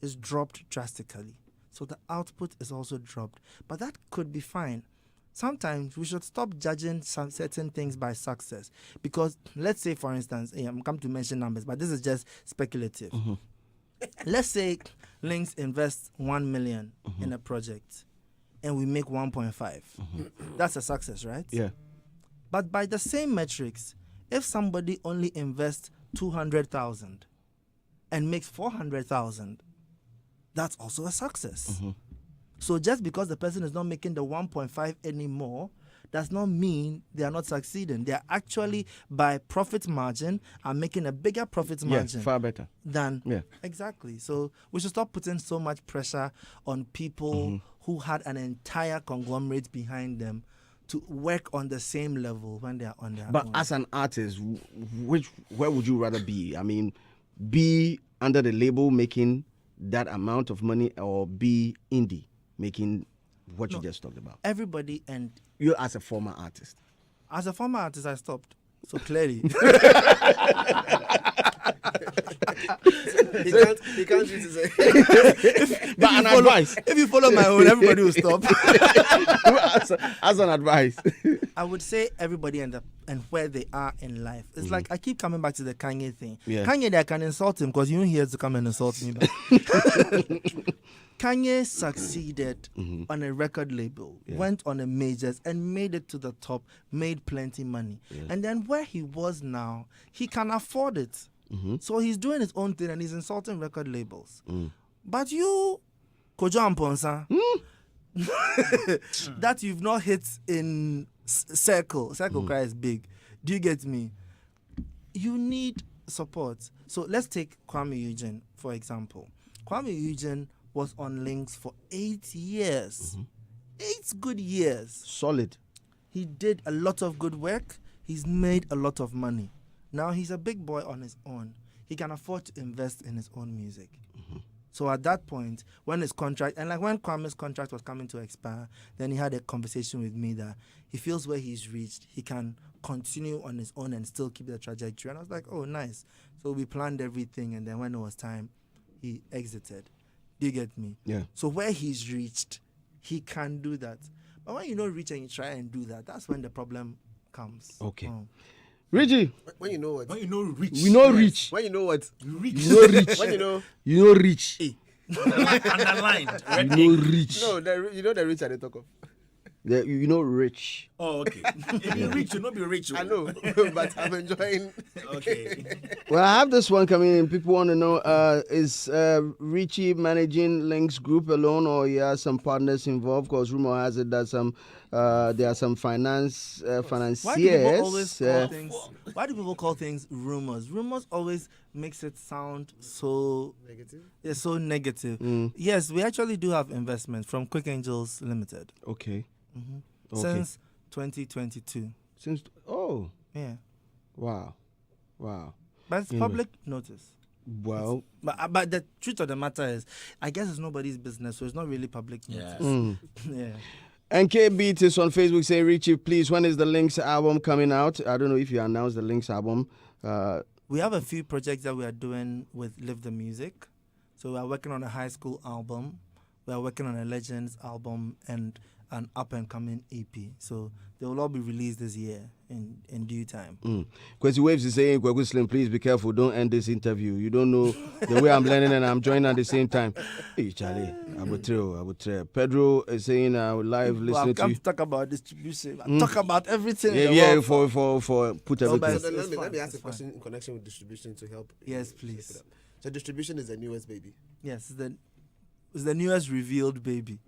is dropped drastically. So the output is also dropped. But that could be fine. Sometimes we should stop judging some certain things by success. Because let's say, for instance, I'm come to mention numbers, but this is just speculative. Let's say Links invests 1 million in a project and we make 1.5. That's a success, right? Yeah. But by the same metrics, if somebody only invests 200,000 and makes 400,000, that's also a success. So just because the person is not making the 1.5 anymore does not mean they are not succeeding. They are actually, by profit margin, are making a bigger profit margin. Far better. Exactly. So we should stop putting so much pressure on people who had an entire conglomerate behind them to work on the same level when they are on their own. But as an artist, where would you rather be? I mean, be under the label making that amount of money, or be indie making what you just talked about? Everybody, and you as a former artist. As a former artist, I stopped. So clearly. He can't use his But an advice. If you follow my own, everybody will stop. as an advice. I would say everybody and where they are in life. It's like I keep coming back to the Kanye thing. Yeah. Kanye, I can insult him because you don't here to come and insult me. But Kanye succeeded on a record label, went on a majors and made it to the top, made plenty money. And then where he was now, he can afford it. So he's doing his own thing and he's insulting record labels. But you, Kojo Amponsa, that you've not hit in circle cry is big. Do you get me? You need support. So let's take Kwame Eugene, for example. Kwame Eugene was on Links for 8 years. 8 good years. Solid. He did a lot of good work. He's made a lot of money. Now he's a big boy on his own. He can afford to invest in his own music. So at that point, when his contract, and like when Kwame's contract was coming to expire, then he had a conversation with me that he feels where he's reached, he can continue on his own and still keep the trajectory. And I was like, oh, nice. So we planned everything, and then when it was time, he exited. Do you get me? Yeah. So where he's reached, he can do that. But when you don't reach and you try and do that, that's when the problem comes. Okay. Richie. When you know what? When you know rich. We know rich. When you know what? Rich. You know rich. When you know? You know rich. Underlined. You know rich. No, you know the rich are the talk of. You know rich. Oh, okay. If you're rich, you'll not be rich. I know, but I'm enjoying. Okay. Well, I have this one coming in. People want to know, is Richie managing Links Group alone, or he has some partners involved? Because rumor has it that there are some financiers. Why do people call things rumors? Rumors always makes it sound so Negative? Yeah, so negative. Yes, we actually do have investment from Quick Angels Limited. Okay. Okay. Since 2022. Yeah. Wow. But it's public notice. Well, But the truth of the matter is, I guess it's nobody's business, so it's not really public notice. Yeah. And KB is on Facebook saying, Richie, please, when is the Links album coming out? I don't know if you announced the Links album. We have a few projects that we are doing with Live the Music. So we are working on a high school album. We are working on a Legends album and an up-and-coming EP. So they will all be released this year in due time. Kwesi Waves is saying, Kweku Slim, please be careful. Don't end this interview. You don't know the way I'm learning and I'm joining at the same time. Hey, Charlie, I would tell. Pedro is saying, live listening to you. To talk about distribution. Talk about everything. For put everything. So let me ask a question in connection with distribution to help. Yes, please. So distribution is the newest baby. Yes, it's the newest revealed baby.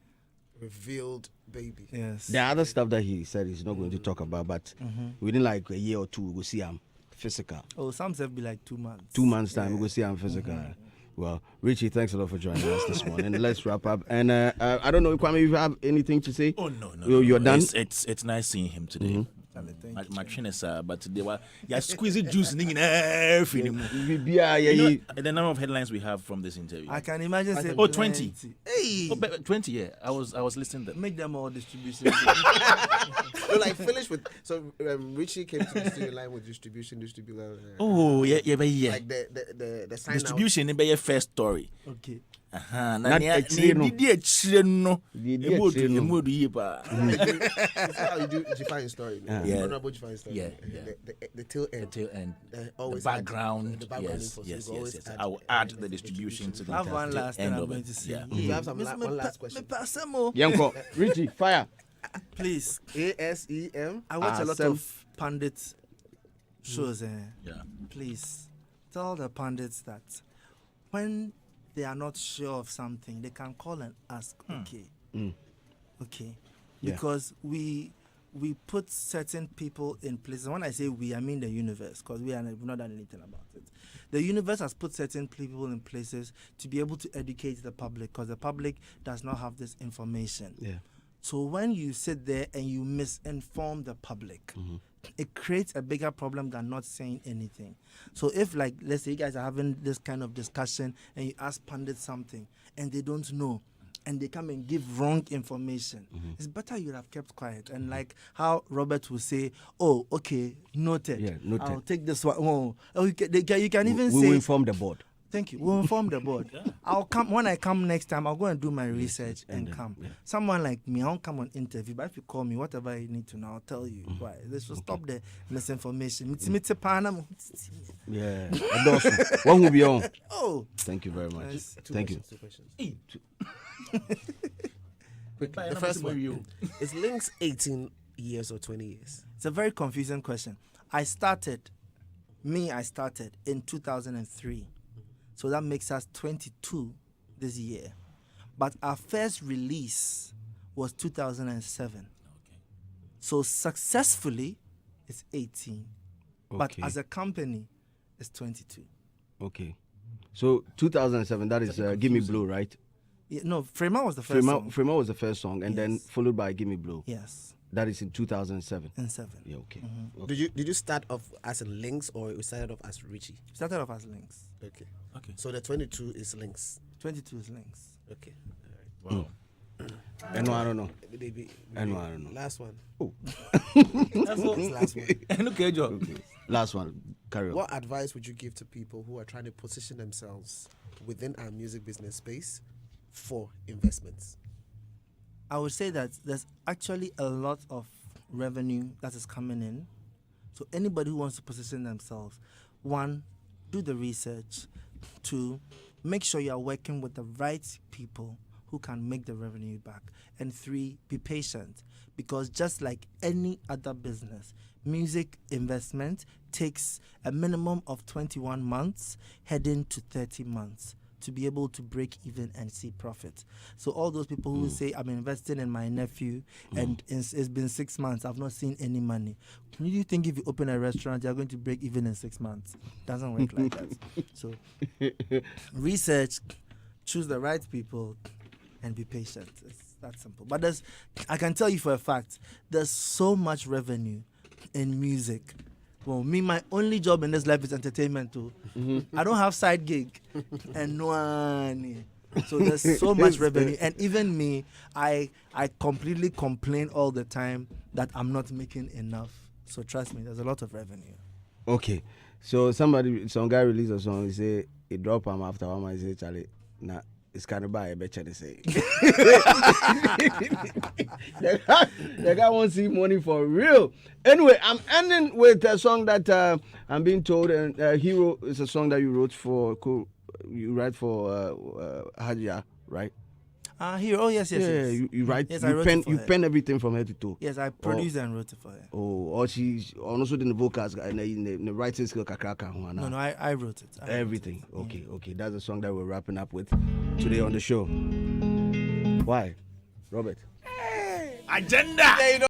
Revealed baby. Yes. The other stuff that he said he's not going to talk about, but within like a year or two, we'll see him physical. Oh, some say be like 2 months. 2 months time, we'll see him physical. Well, Richie, thanks a lot for joining us this morning. Let's wrap up. And I don't know, Kwame, if you have anything to say? Oh, no. You're done? It's nice seeing him today. My trainers, but they were squeezing juice in everything. And The number of headlines we have from this interview. I can imagine. 20. Hey, 20. Yeah, I was listening to them. make them all distribution. So like finish with Richie came to the studio line with distribution. Oh yeah. Like the sign Distribution in your first story. Okay. Not actually, no. That's How you do define story. Yeah. Honorable define story. Yeah. The tail end. The tail end. The Always background. the background Yes. info, so you always Yes. add, I will add the distribution to the I have one last thing end I'm of going it. to say. Yeah. You have some one last question. Yanko, Richie, fire. Please. ASEM. I watch a lot Asem. of pundit shows. Yeah. Please tell the pundits that when they are not sure of something, they can call and ask. Okay. Okay. Yeah. Because we put certain people in places. When I say we, I mean the universe, because we've not done anything about it. The universe has put certain people in places to be able to educate the public, because the public does not have this information. Yeah. So when you sit there and you misinform the public, it creates a bigger problem than not saying anything. So if, like, let's say you guys are having this kind of discussion and you ask pundits something and they don't know, and they come and give wrong information, it's better you have kept quiet. And like how Robert will say, oh, okay, noted. Yeah, noted. I'll take this one. Oh, you can even We say, will inform the board. thank you. We'll inform the board. I'll come when I come next time. I'll go and do my research and come. yeah. Someone like me, I won't come on interview. But if you call me, whatever you need to know, I'll tell you. Why? Let's just stop the misinformation. Yeah. One will be on. Oh, Thank you very much. Nice. Thank you. Two questions. Quickly, The first one is Links 18 years or 20 years? it's a very confusing question. I started in 2003. So that makes us 22 this year. But our first release was 2007. So successfully, it's 18. But Okay. as a company, it's 22. Okay. So 2007, that is Give Me Blue, right? Yeah, no, Frema was the first song. Frema was the first song, and then Yes. followed by Give Me Blue. Yes, That is in 2007. in 7. Yeah, okay. Did you start off as in Links or you started off as Richie? Started off as Links. Okay. Okay. So the 22 is Links. 22 is Links. Okay. Wow. And I don't know. I don't know. Last one. That's all. This last one. Okay, Joe. Okay. Last one. Carry on. What advice would you give to people who are trying to position themselves within our music business space for investments? I would say that there's actually a lot of revenue that is coming in. So anybody who wants to position themselves, 1, do the research. 2, make sure you are working with the right people who can make the revenue back. And 3, be patient, because just like any other business, music investment takes a minimum of 21 months heading to 30 months to be able to break even and see profit. So all those people who say, I'm investing in my nephew and it's been 6 months, I've not seen any money. Do you think if you open a restaurant, you're going to break even in 6 months? Doesn't work like that. So research, choose the right people, and be patient. It's that simple. But I can tell you for a fact, there's so much revenue in music. Well, my only job in this life is entertainment too. I don't have side gig and no money. So there's so much revenue. And even me, I completely complain all the time that I'm not making enough. So trust me, there's a lot of revenue. Okay. So some guy released a song, he say, he drop him after 1 month, he say, Charlie, nah, it's kind of bad, I bet you they say. The guy won't see money for real. Anyway, I'm ending with a song that I'm being told, and Hero is a song that you wrote for, you write for Hajia, right? Here, oh yes. You write, Yes, you I wrote pen, it for you her. pen everything from head to toe. Yes, I produced and wrote it for her. Oh, or she's also doing the vocals and the writing skill kakraka. No, I wrote it. Everything. Okay. That's the song that we're wrapping up with today on the show. Why, Robert? Agenda.